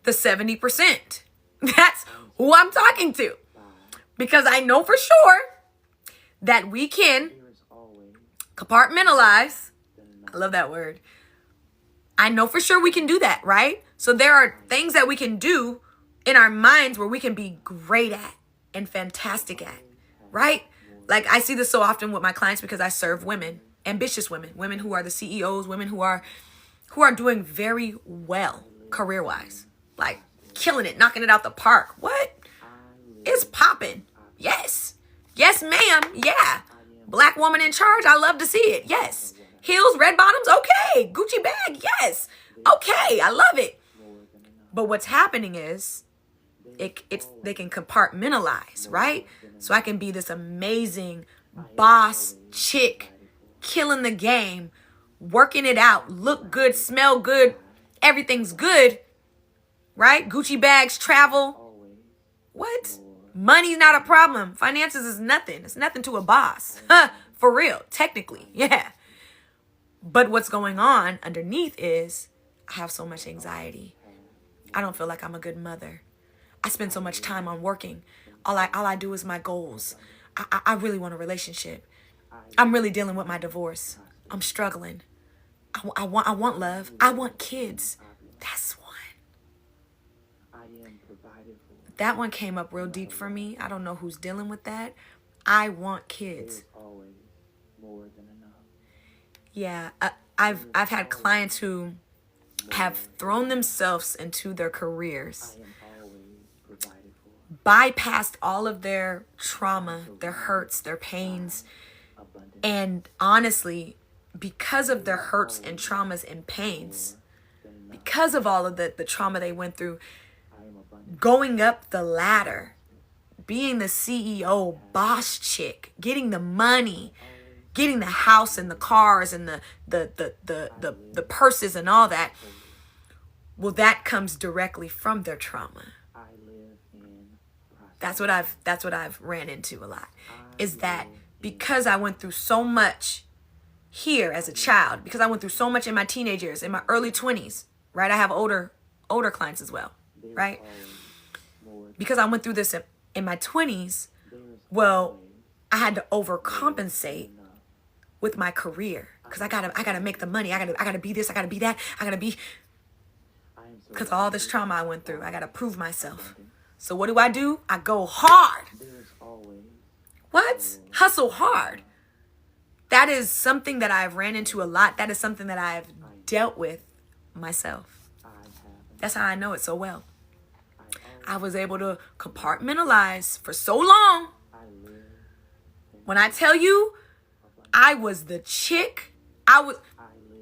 The 70%. That's who I'm talking to. Because I know for sure that we can compartmentalize. I love that word. I know for sure we can do that, right? So there are things that we can do in our minds where we can be great at and fantastic at, right? Like I see this so often with my clients because I serve women, ambitious women, women who are the CEOs, women who are doing very well career-wise, like killing it, knocking it out the park. What? It's popping. Yes. Yes, ma'am. Yeah. Black woman in charge. I love to see it. Yes. Heels, red bottoms. Okay. Gucci bag. Yes. Okay. I love it. But what's happening is they can compartmentalize, right? So I can be this amazing boss chick, killing the game, working it out, look good, smell good, everything's good, right? Gucci bags, travel. What? Money's not a problem. Finances is nothing. It's nothing to a boss. For real, technically, yeah. But what's going on underneath is I have so much anxiety. I don't feel like I'm a good mother. I spend so much time on working. All I do is my goals. I really want a relationship. I'm really dealing with my divorce. I'm struggling. I want love. I want kids. That's one. That one came up real deep for me. I don't know who's dealing with that. I want kids. Yeah, I've had clients who have thrown themselves into their careers, bypassed all of their trauma, their hurts, their pains, and honestly, because of their hurts and traumas and pains, because of all of the trauma they went through, going up the ladder, being the CEO boss chick, getting the money, getting the house and the cars and the purses and all that, well, that comes directly from their trauma. That's what I've ran into a lot, is that because I went through so much here as a child, because I went through so much in my teenage years, in my early 20s, right? I have older clients as well, right? Because I went through this in my 20s, well, I had to overcompensate with my career, because I gotta make the money. I gotta be this. I gotta be that. Because all this trauma I went through, I gotta prove myself. So what do? I go hard. What? Hustle hard. That is something that I've ran into a lot. That is something that I've dealt with myself. That's how I know it so well. I was able to compartmentalize for so long. When I tell you, I was the chick. I was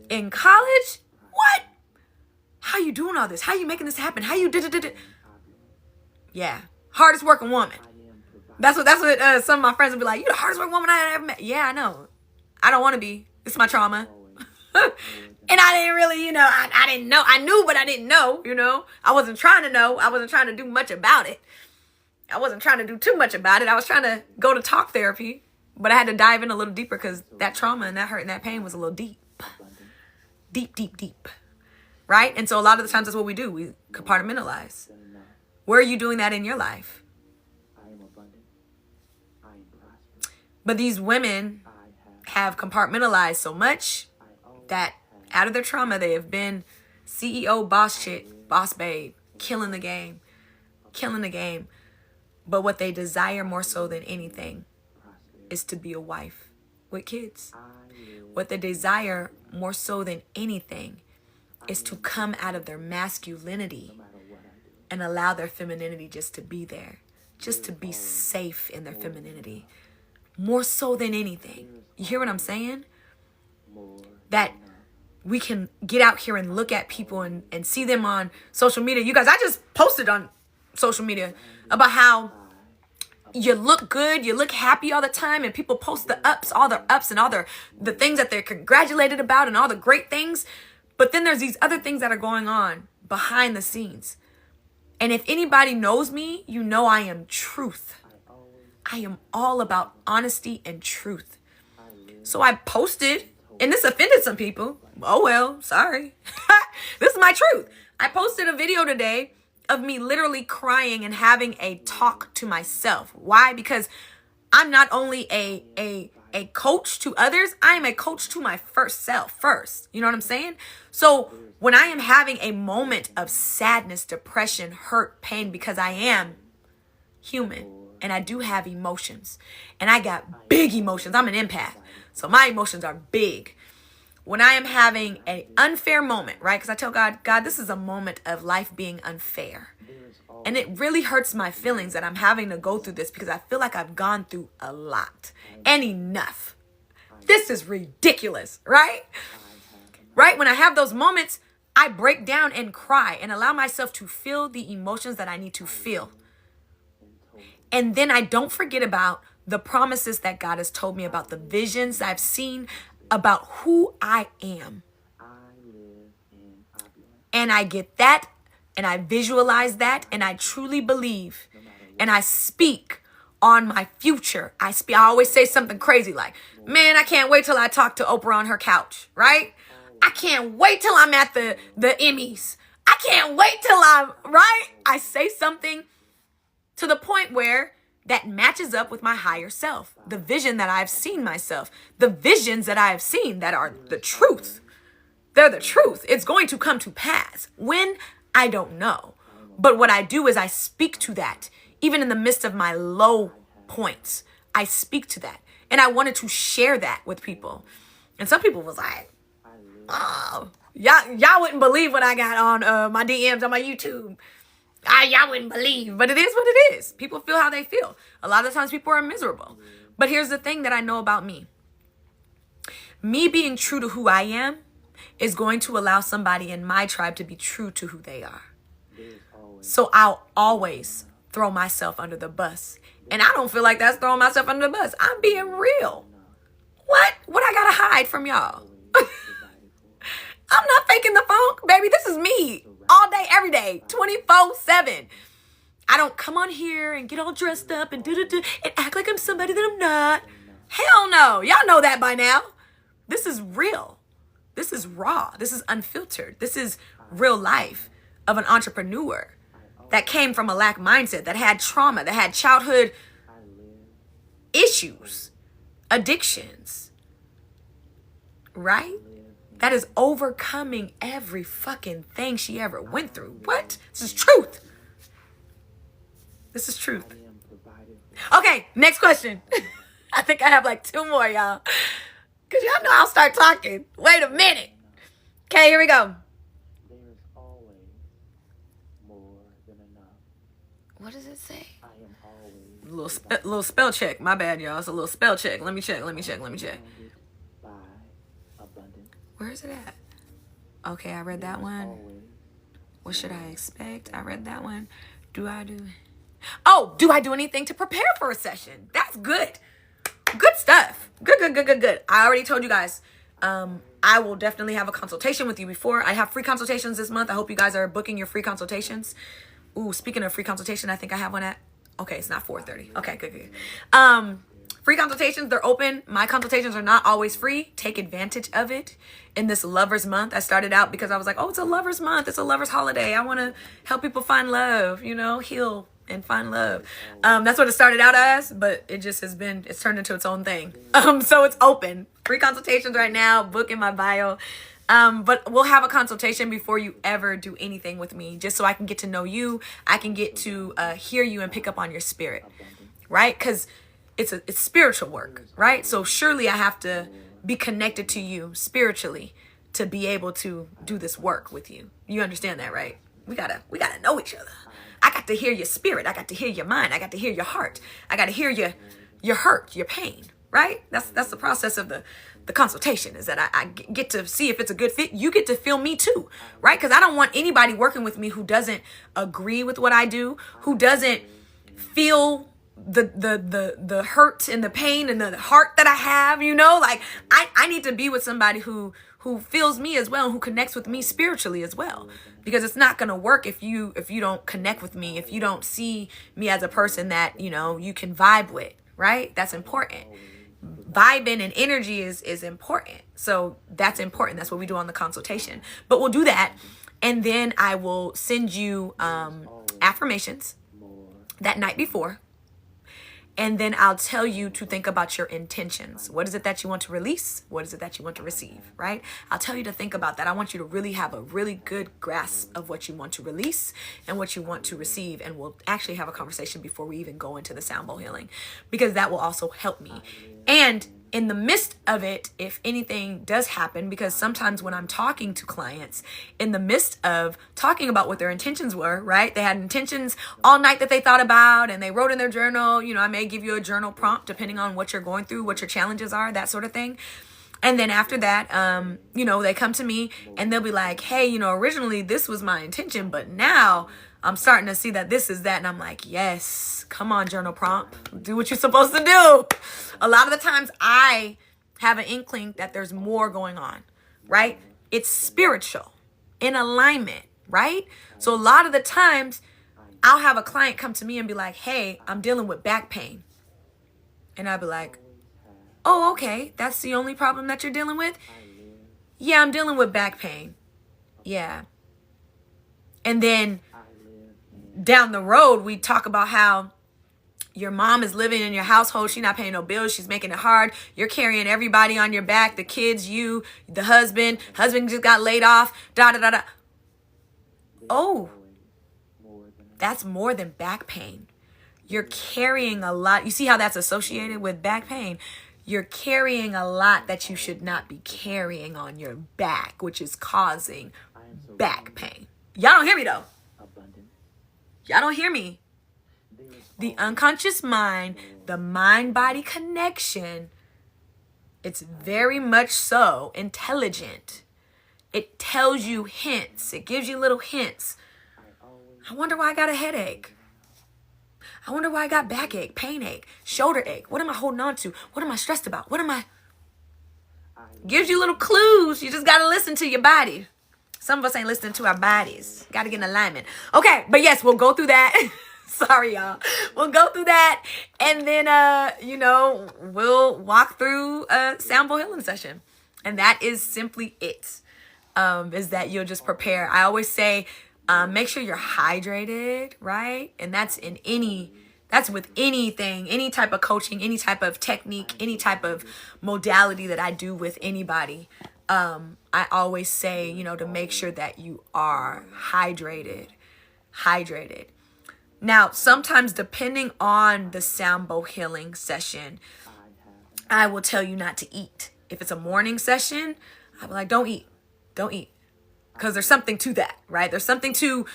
in college. What? How you doing all this? How you making this happen? How you did it? Yeah, hardest working woman. That's what some of my friends would be like. You the hardest working woman I ever met. Yeah, I know. I don't want to be. It's my trauma. And I didn't really, I didn't know. I knew, but I didn't know, I wasn't trying to know. I wasn't trying to do much about it. I wasn't trying to do too much about it. I was trying to go to talk therapy, but I had to dive in a little deeper because that trauma and that hurt and that pain was a little deep. Deep. Right? And so a lot of the times that's what we do. We compartmentalize. Where are you doing that in your life? But these women have compartmentalized so much that out of their trauma, they have been CEO, boss chick, boss babe, killing the game. But what they desire more so than anything is to be a wife with kids. What they desire more so than anything is to come out of their masculinity and allow their femininity just to be there, just to be safe in their femininity, more so than anything. You hear what I'm saying? That we can get out here and look at people and see them on social media. You guys, I just posted on social media about how you look good, you look happy all the time, and people post the ups, all their ups and all the things that they're congratulated about and all the great things. But then there's these other things that are going on behind the scenes. And if anybody knows me, you know I am truth. I am all about honesty and truth. So I posted, and this offended some people. Oh, well, sorry. This is my truth. I posted a video today of me literally crying and having a talk to myself. Why? Because I'm not only a coach to others, I am a coach to my first self first. You know what I'm saying? So when I am having a moment of sadness, depression, hurt, pain, because I am human and I do have emotions and I got big emotions. I'm an empath. So my emotions are big. When I am having an unfair moment, right? Because I tell God, this is a moment of life being unfair. And it really hurts my feelings that I'm having to go through this because I feel like I've gone through a lot and enough. This is ridiculous, right? Right? When I have those moments, I break down and cry and allow myself to feel the emotions that I need to feel. And then I don't forget about the promises that God has told me about, the visions I've seen about who I am. And I get that and I visualize that and I truly believe and I speak on my future. I always say something crazy like, man, I can't wait till I talk to Oprah on her couch, right? I can't wait till I'm at the Emmys. I can't wait till I'm, right? I say something to the point where that matches up with my higher self, the vision that I've seen myself, the visions that I have seen that are the truth. They're the truth. It's going to come to pass. When? I don't know. But what I do is I speak to that. Even in the midst of my low points, I speak to that. And I wanted to share that with people. And some people was like, oh, y'all wouldn't believe what I got on my DMs on my YouTube. Y'all wouldn't believe. But it is what it is. People feel how they feel. A lot of times people are miserable. But here's the thing that I know about me. Me being true to who I am is going to allow somebody in my tribe to be true to who they are. So I'll always throw myself under the bus. And I don't feel like that's throwing myself under the bus. I'm being real. What I gotta hide from y'all? I'm not faking the funk, baby. This is me all day, every day, 24/7. I don't come on here and get all dressed up and and act like I'm somebody that I'm not. Hell no. Y'all know that by now. This is real. This is raw. This is unfiltered. This is real life of an entrepreneur that came from a lack mindset, that had trauma, that had childhood issues, addictions, right? That is overcoming every fucking thing she ever went through. What? This is truth. This is truth. Okay, next question. I think I have like 2 more, y'all. Because y'all know I'll start talking. Wait a minute. Okay, here we go. There is always more than enough. What does it say? I am always Little spell check. My bad, y'all. It's a little spell check. Let me check. surrounded by abundance. Where is it at? Okay, I read that one. Always What should I expect? I read that one. Do I do anything to prepare for a session? That's good. Good stuff. Good. I already told you guys. I will definitely have a consultation with you before. I have free consultations this month. I hope you guys are booking your free consultations. Ooh, speaking of free consultation, I think I have one at, okay, it's not 4:30. Okay, good. Free consultations, they're open. My consultations are not always free. Take advantage of it in this Lover's Month. I started out because I was like, oh, it's a Lover's Month. It's a Lover's holiday. I want to help people find love, heal and find love. That's what it started out as, but it just it's turned into its own thing. So it's open. Free consultations right now, book in my bio. But we'll have a consultation before you ever do anything with me, just so I can get to know you. I can get to hear you and pick up on your spirit, right? Because it's spiritual work, right? So surely I have to be connected to you spiritually to be able to do this work with you. You understand that, right? We gotta know each other. I got to hear your spirit. I got to hear your mind. I got to hear your heart. I got to hear your hurt, your pain, right? That's the process of the consultation, is that I get to see if it's a good fit. You get to feel me too, right? Because I don't want anybody working with me who doesn't agree with what I do, who doesn't feel the hurt and the pain and the heart that I have, like I need to be with somebody who feels me as well, and who connects with me spiritually as well, because it's not going to work if you don't connect with me, if you don't see me as a person that, you can vibe with, right? That's important. Vibing and energy is important. So that's important. That's what we do on the consultation, but we'll do that. And then I will send you affirmations that night before. And then I'll tell you to think about your intentions. What is it that you want to release? What is it that you want to receive, right? I'll tell you to think about that. I want you to really have a really good grasp of what you want to release and what you want to receive. And we'll actually have a conversation before we even go into the sound bowl healing, because that will also help me. And in the midst of it, if anything does happen, because sometimes when I'm talking to clients, in the midst of talking about what their intentions were, right? They had intentions all night that they thought about and they wrote in their journal. I may give you a journal prompt depending on what you're going through, what your challenges are, that sort of thing. And then after that, they come to me and they'll be like, hey, originally this was my intention, but now I'm starting to see that this is that. And I'm like, yes, come on, journal prompt. Do what you're supposed to do. A lot of the times I have an inkling that there's more going on, right? It's spiritual, in alignment, right? So a lot of the times I'll have a client come to me and be like, hey, I'm dealing with back pain. And I'll be like, oh, okay, that's the only problem that you're dealing with? Yeah, I'm dealing with back pain. Yeah. And then down the road, we talk about how your mom is living in your household. She's not paying no bills. She's making it hard. You're carrying everybody on your back. The kids, you, the husband. Husband just got laid off. Da, da, da, da. Oh, that's more than back pain. You're carrying a lot. You see how that's associated with back pain? You're carrying a lot that you should not be carrying on your back, which is causing back pain. Y'all don't hear me though. Y'all don't hear me. The unconscious mind, the mind-body connection, it's very much so intelligent. It tells you hints. It gives you little hints. I wonder why I got a headache. I wonder why I got backache, pain ache, shoulder ache. What am I holding on to? What am I stressed about? What am I? Gives you little clues. You just got to listen to your body. Some of us ain't listening to our bodies. Got to get in alignment. Okay, but yes, we'll go through that. Sorry, y'all. We'll go through that. And then, we'll walk through a sound bowl healing session. And that is simply it. Is that you'll just prepare. I always say, make sure you're hydrated, right? And that's with anything, any type of coaching, any type of technique, any type of modality that I do with anybody. I always say, to make sure that you are hydrated. Now, sometimes depending on the sound bowl healing session, I will tell you not to eat. If it's a morning session, I'll be like, don't eat. Because there's something to that, right? There's something to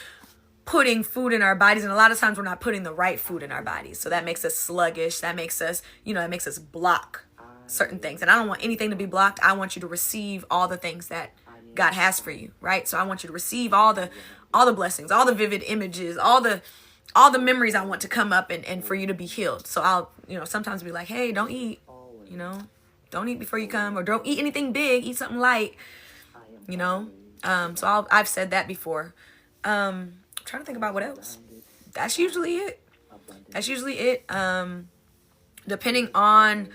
putting food in our bodies. And a lot of times we're not putting the right food in our bodies. So that makes us sluggish. That makes us, it makes us block certain things. And I don't want anything to be blocked. I want you to receive all the things that God has for you, right? So I want you to receive all the blessings, all the vivid images, all the memories I want to come up and for you to be healed. So I'll, sometimes be like, hey, don't eat, don't eat before you come, or don't eat anything big, eat something light, So I've said that before. I'm trying to think about what else. That's usually it. Depending on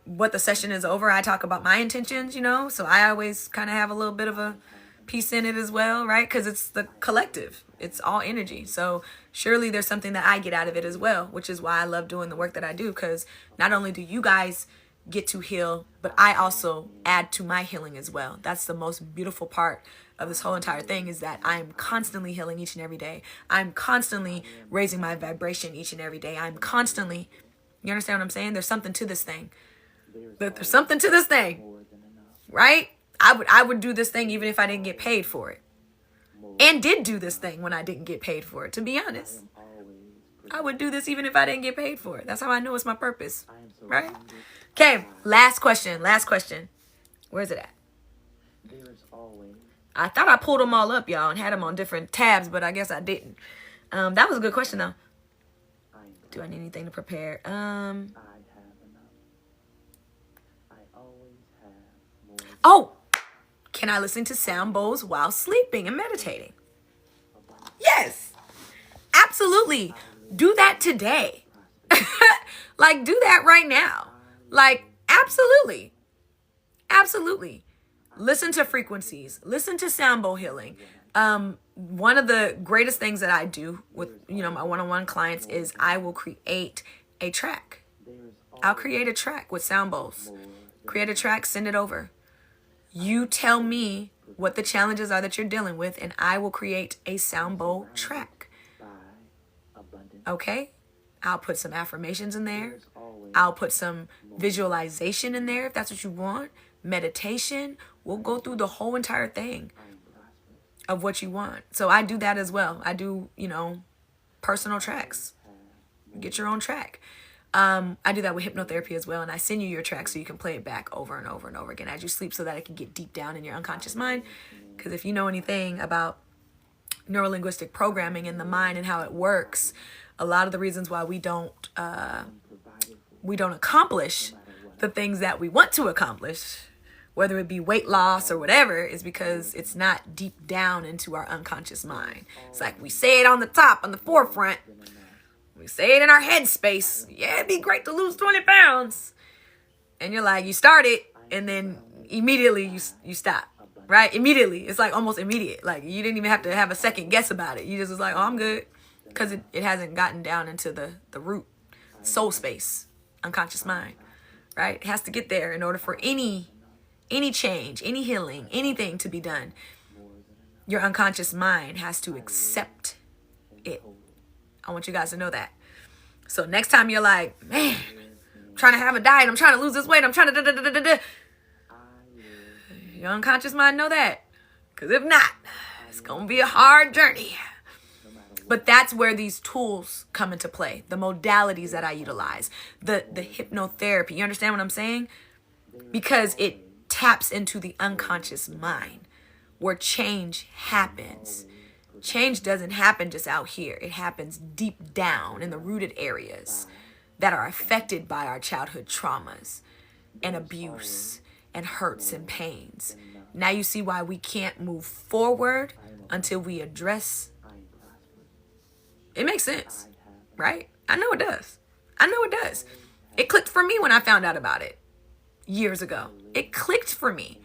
what the session is over, I talk about my intentions, so I always kind of have a little bit of a piece in it as well, right? Because it's the collective. It's all energy. So surely there's something that I get out of it as well, which is why I love doing the work that I do, because not only do you guys get to heal, but I also add to my healing as well. That's the most beautiful part of this whole entire thing, is that I'm constantly healing each and every day. I'm constantly raising my vibration each and every day. I'm constantly, you understand what I'm saying? There's something to this thing. There's something to this thing, right? I would do this thing even if I didn't get paid for it. And did do this thing when I didn't get paid for it, to be honest. I would do this even if I didn't get paid for it. That's how I know it's my purpose, right? Okay, last question. Where's it at? I thought I pulled them all up, y'all, and had them on different tabs, but I guess I didn't. That was a good question, though. Do I need anything to prepare? Oh, can I listen to sound bowls while sleeping and meditating? Yes, absolutely. Do that today. Like, do that right now. Like, absolutely. Listen to frequencies. Listen to sound bowl healing. One of the greatest things that I do with, my one-on-one clients is I will create a track. I'll create a track with sound bowls. Create a track, send it over. You tell me what the challenges are that you're dealing with, and I will create a sound bowl track. Okay? I'll put some affirmations in there. I'll put some visualization in there if that's what you want. Meditation. We'll go through the whole entire thing of what you want. So I do that as well. I do, personal tracks. Get your own track. I do that with hypnotherapy as well. And I send you your track so you can play it back over and over and over again as you sleep, so that it can get deep down in your unconscious mind. Because if you know anything about neurolinguistic programming in the mind and how it works, a lot of the reasons why we don't accomplish the things that we want to accomplish, whether it be weight loss or whatever, is because it's not deep down into our unconscious mind. It's like we say it on the top, on the forefront. We say it in our head space. Yeah, it'd be great to lose 20 pounds. And you're like, you start it, and then immediately you stop. right? Immediately. It's like almost immediate. Like you didn't even have to have a second guess about it. You just was like, oh, I'm good. Because it hasn't gotten down into the root, soul space, unconscious mind, right? It has to get there in order for any change, any healing, anything to be done. Your unconscious mind has to accept it. I want you guys to know that. So next time you're like, man, I'm trying to have a diet, I'm trying to lose this weight, I'm trying to your unconscious mind know that. Because if not, it's going to be a hard journey. But that's where these tools come into play. The modalities that I utilize. The hypnotherapy. You understand what I'm saying? Because it taps into the unconscious mind where change happens. Change doesn't happen just out here. It happens deep down in the rooted areas that are affected by our childhood traumas and abuse and hurts and pains. Now you see why we can't move forward until we address. It makes sense, right? I know it does. I know it does. It clicked for me when I found out about it years ago. It clicked for me.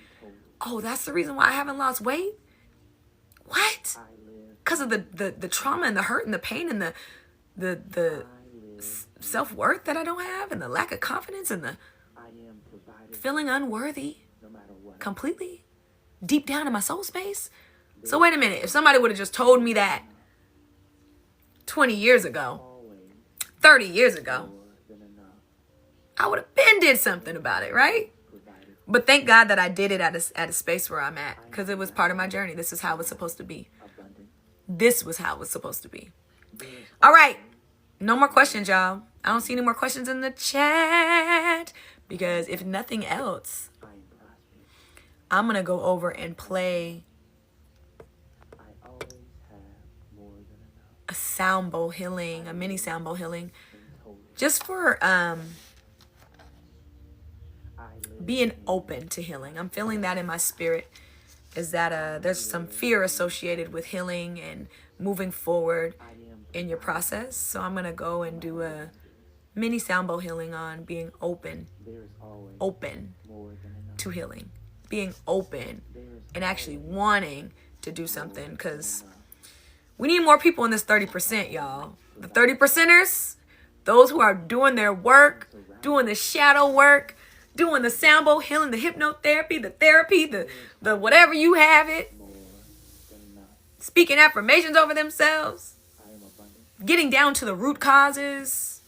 Oh, that's the reason why I haven't lost weight? What? Because of the trauma and the hurt and the pain and the self-worth that I don't have and the lack of confidence and the feeling unworthy completely deep down in my soul space. So wait a minute. If somebody would have just told me that 20 years ago, 30 years ago, I would have been did something about it, right? But thank God that I did it at a space where I'm at, because it was part of my journey. This is how it was supposed to be. This was how it was supposed to be. All right. No more questions, y'all. I don't see any more questions in the chat, because if nothing else, I'm going to go over and play a sound bowl healing, a mini sound bowl healing, just for being open to healing. I'm feeling that in my spirit, is that there's some fear associated with healing and moving forward in your process. So I'm going to go and do a mini sound bowl healing on being open to healing, being open and actually wanting to do something, because we need more people in this 30%, y'all. The 30%ers, those who are doing their work, doing the shadow work, doing the sound bowl healing, the hypnotherapy, the therapy, the whatever you have it, speaking affirmations over themselves, getting down to the root causes.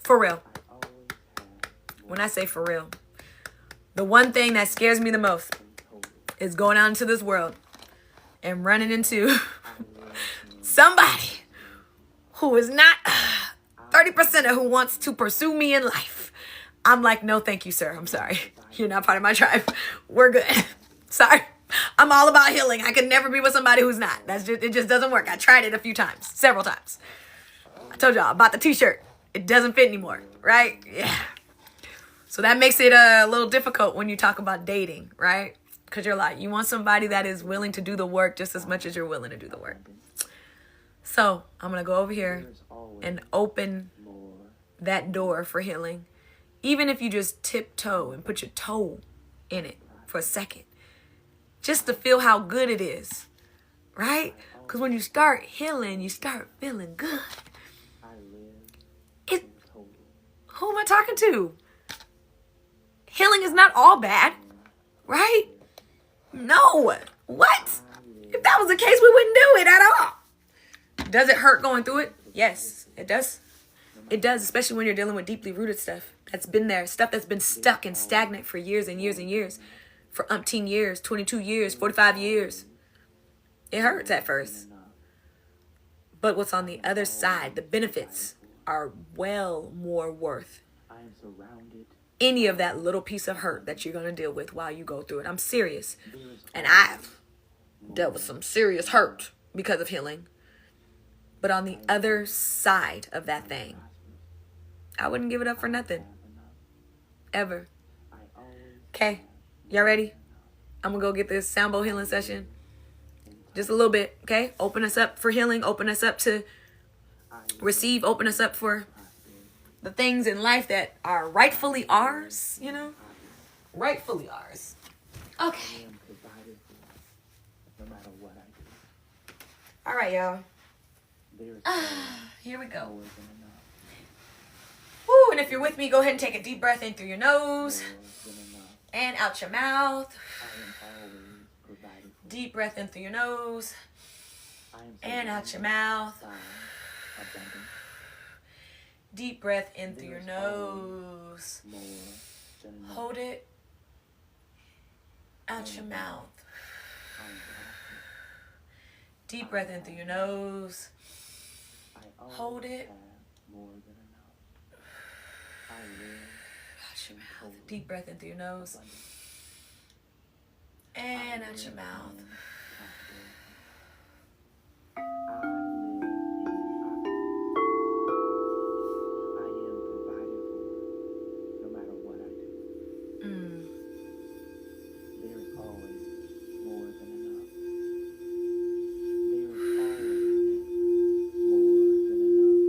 For real. When I say for real, the one thing that scares me the most is going out into this world and running into somebody who is not 30% who wants to pursue me in life. I'm like, no, thank you, sir. I'm sorry. You're not part of my tribe. We're good. Sorry. I'm all about healing. I could never be with somebody who's not. It just doesn't work. I tried it a few times, several times. I told y'all about the t-shirt. It doesn't fit anymore, right? Yeah. So that makes it a little difficult when you talk about dating, right? Because you're like, you want somebody that is willing to do the work just as much as you're willing to do the work. So I'm going to go over here and open that door for healing. Even if you just tiptoe and put your toe in it for a second, just to feel how good it is, right? Because when you start healing, you start feeling good. Who am I talking to? Healing is not all bad, right? No. What? If that was the case, we wouldn't do it at all. Does it hurt going through it? Yes, it does. It does, especially when you're dealing with deeply rooted stuff that's been there, stuff that's been stuck and stagnant for years and years and years, for umpteen years, 22 years, 45 years. It hurts at first. But what's on the other side, the benefits, are well more worth any of that little piece of hurt that you're going to deal with while you go through it. I'm serious. And I've dealt with some serious hurt because of healing. But on the other side of that thing, I wouldn't give it up for nothing. Ever. Okay. Y'all ready? I'm going to go get this sound bowl healing session. Just a little bit. Okay. Open us up for healing. Open us up to receive. Open us up for the things in life that are rightfully ours, you know. Rightfully ours. I Okay. am provided for, no matter what I do. All right, y'all. There is always Here we go. more than enough. Woo, and if you're with me, go ahead and take a deep breath in through your nose More than enough. and out your mouth. I am always provided for. Deep breath in through your nose I am and out your surrounded mouth. by abundance. Deep breath in through your There is nose. More than enough. Hold it. Out your mouth. I am healthy. Deep breath in through your nose. I always Hold it. have more than enough. I live Out your in mouth. total Deep breath in through your nose abundance. and I out your live mouth. in prosperity. I live in opulence. I am provided for, no matter what I do. Mm. There is always more than enough. There is always more than enough.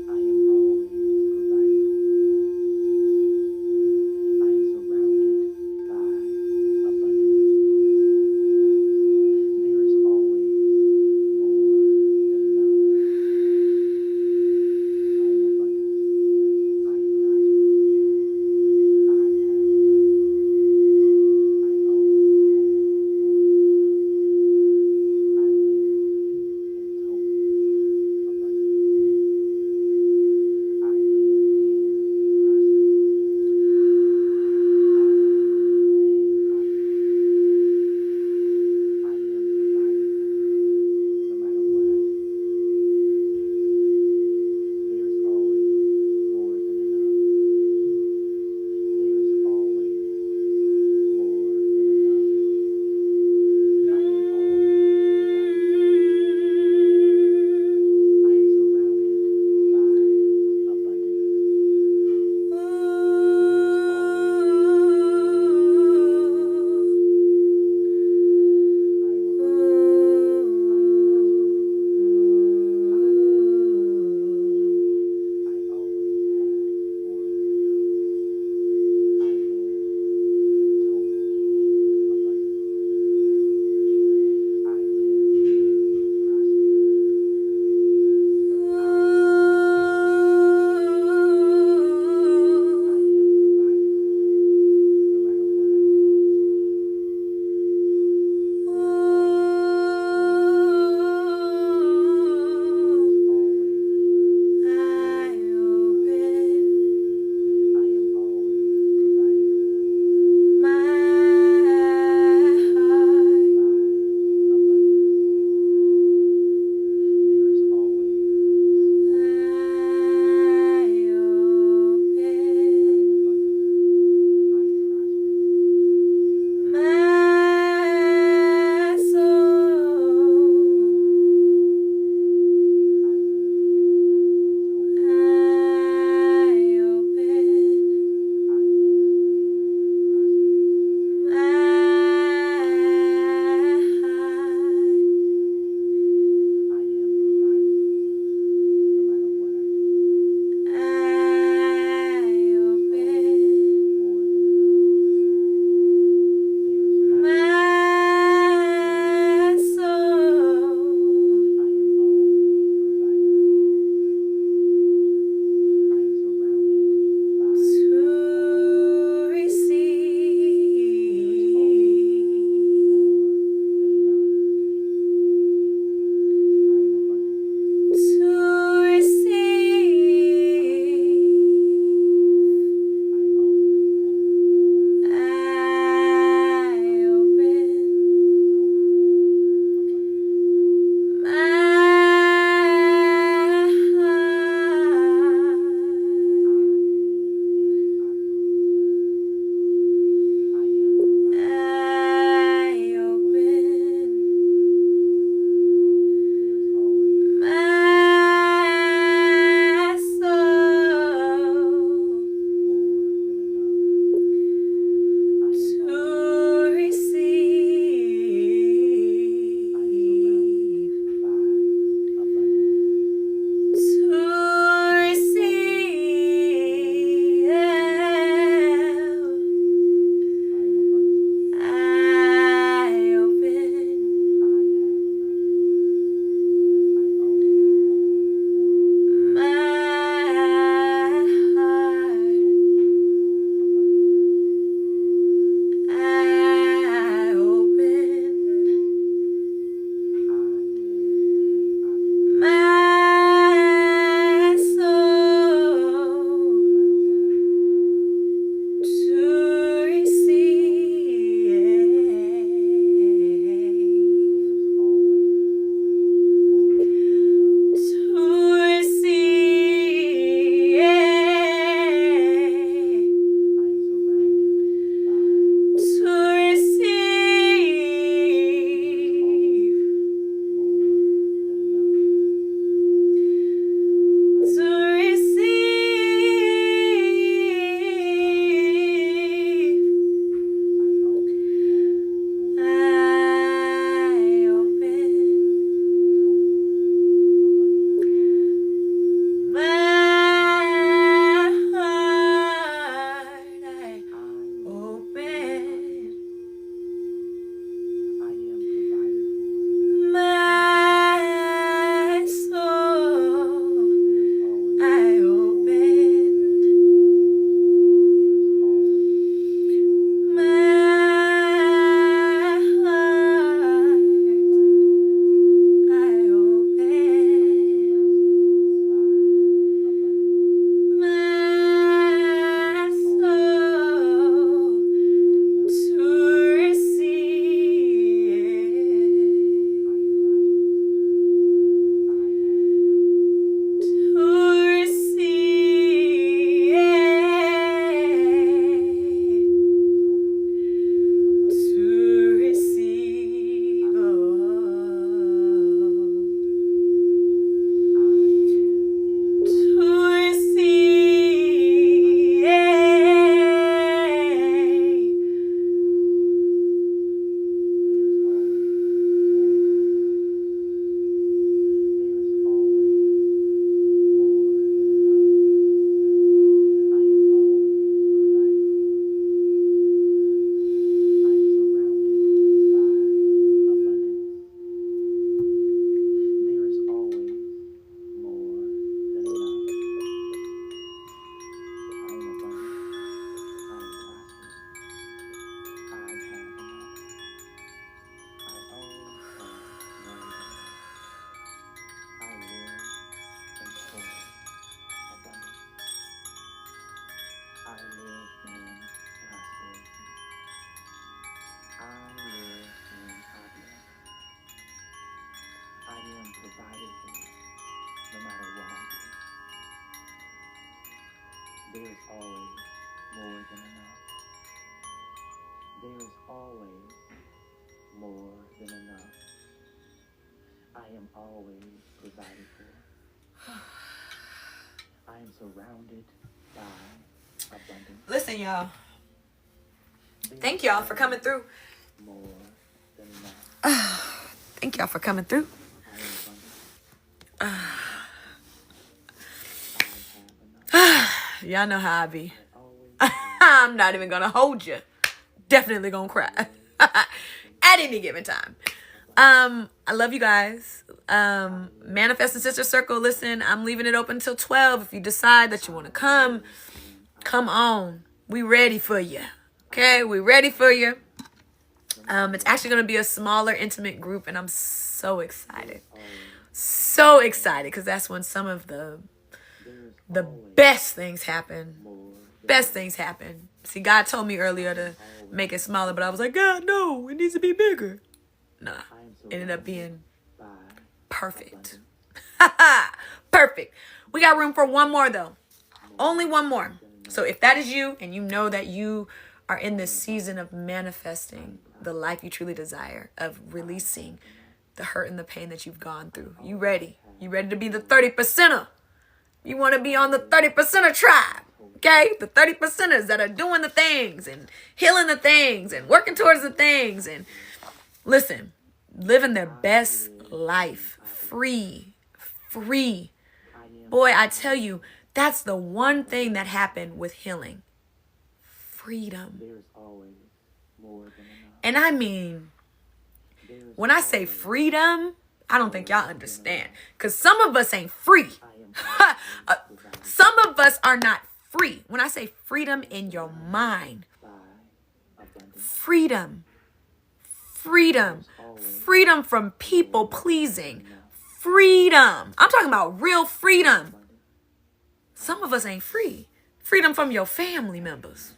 I am always provided for. I am surrounded by abundance. There is always There is always more than enough. There is always more than enough. I am always provided for. I am surrounded by abundance. Listen, y'all. Thank y'all for coming through. More than enough. Thank y'all for coming through. I am abundant. I have enough. Y'all know how I be. I always I'm not even gonna hold you. Definitely gonna cry at any given time. I love you guys. Manifesting Sister Circle. Listen, I'm leaving it open until 12. If you decide that you want to come on. We ready for you. Okay, we ready for you. It's actually gonna be a smaller, intimate group, and I'm so excited. So excited because that's when some of the best things happen. Best things happen. See, God told me earlier to make it smaller, but I was like, God, no, it needs to be bigger. Nah, it ended up being perfect. Perfect. We got room for one more, though. Only one more. So if that is you, and you know that you are in this season of manifesting the life you truly desire, of releasing the hurt and the pain that you've gone through, you ready? You ready to be the 30%er? You want to be on the 30%er tribe. Okay, the 30%ers that are doing the things and healing the things and working towards the things and listen, living their best life, free. Boy, I tell you, that's the one thing that happened with healing. Freedom. There is always more than enough. And I mean, when I say freedom, I don't think y'all understand. Because some of us ain't free. Some of us are not free. When I say freedom in your mind, freedom from people pleasing, freedom. I'm talking about real freedom. Some of us ain't free. Freedom from your family members.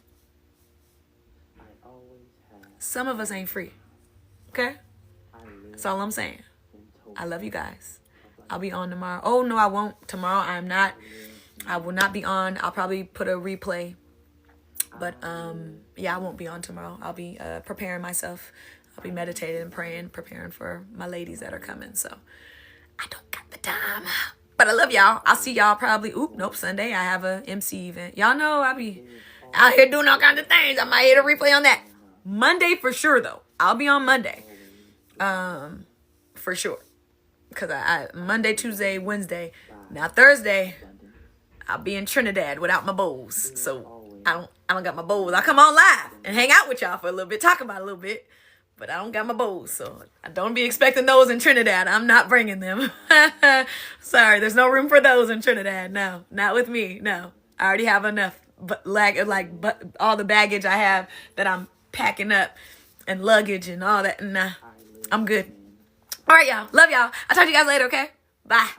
Some of us ain't free. Okay? That's all I'm saying. I love you guys. I'll be on tomorrow. Oh, no, I won't. Tomorrow I'm not. I will not be on. I'll probably put a replay. But, yeah, I won't be on tomorrow. I'll be preparing myself. I'll be meditating and praying, preparing for my ladies that are coming. So I don't got the time. But I love y'all. I'll see y'all probably. Sunday. I have a MC event. Y'all know I'll be out here doing all kinds of things. I might hit a replay on that. Monday for sure, though. I'll be on Monday. For sure. Because I Monday, Tuesday, Wednesday. Now Thursday, I'll be in Trinidad without my bowls. So I don't got my bowls. I come on live and hang out with y'all for a little bit, talk about it a little bit. But I don't got my bowls, so I don't be expecting those in Trinidad. I'm not bringing them. Sorry, there's no room for those in Trinidad. No, not with me. No, I already have enough. But all the baggage I have that I'm packing up and luggage and all that. Nah, I'm good. All right, y'all. Love y'all. I'll talk to you guys later, okay? Bye.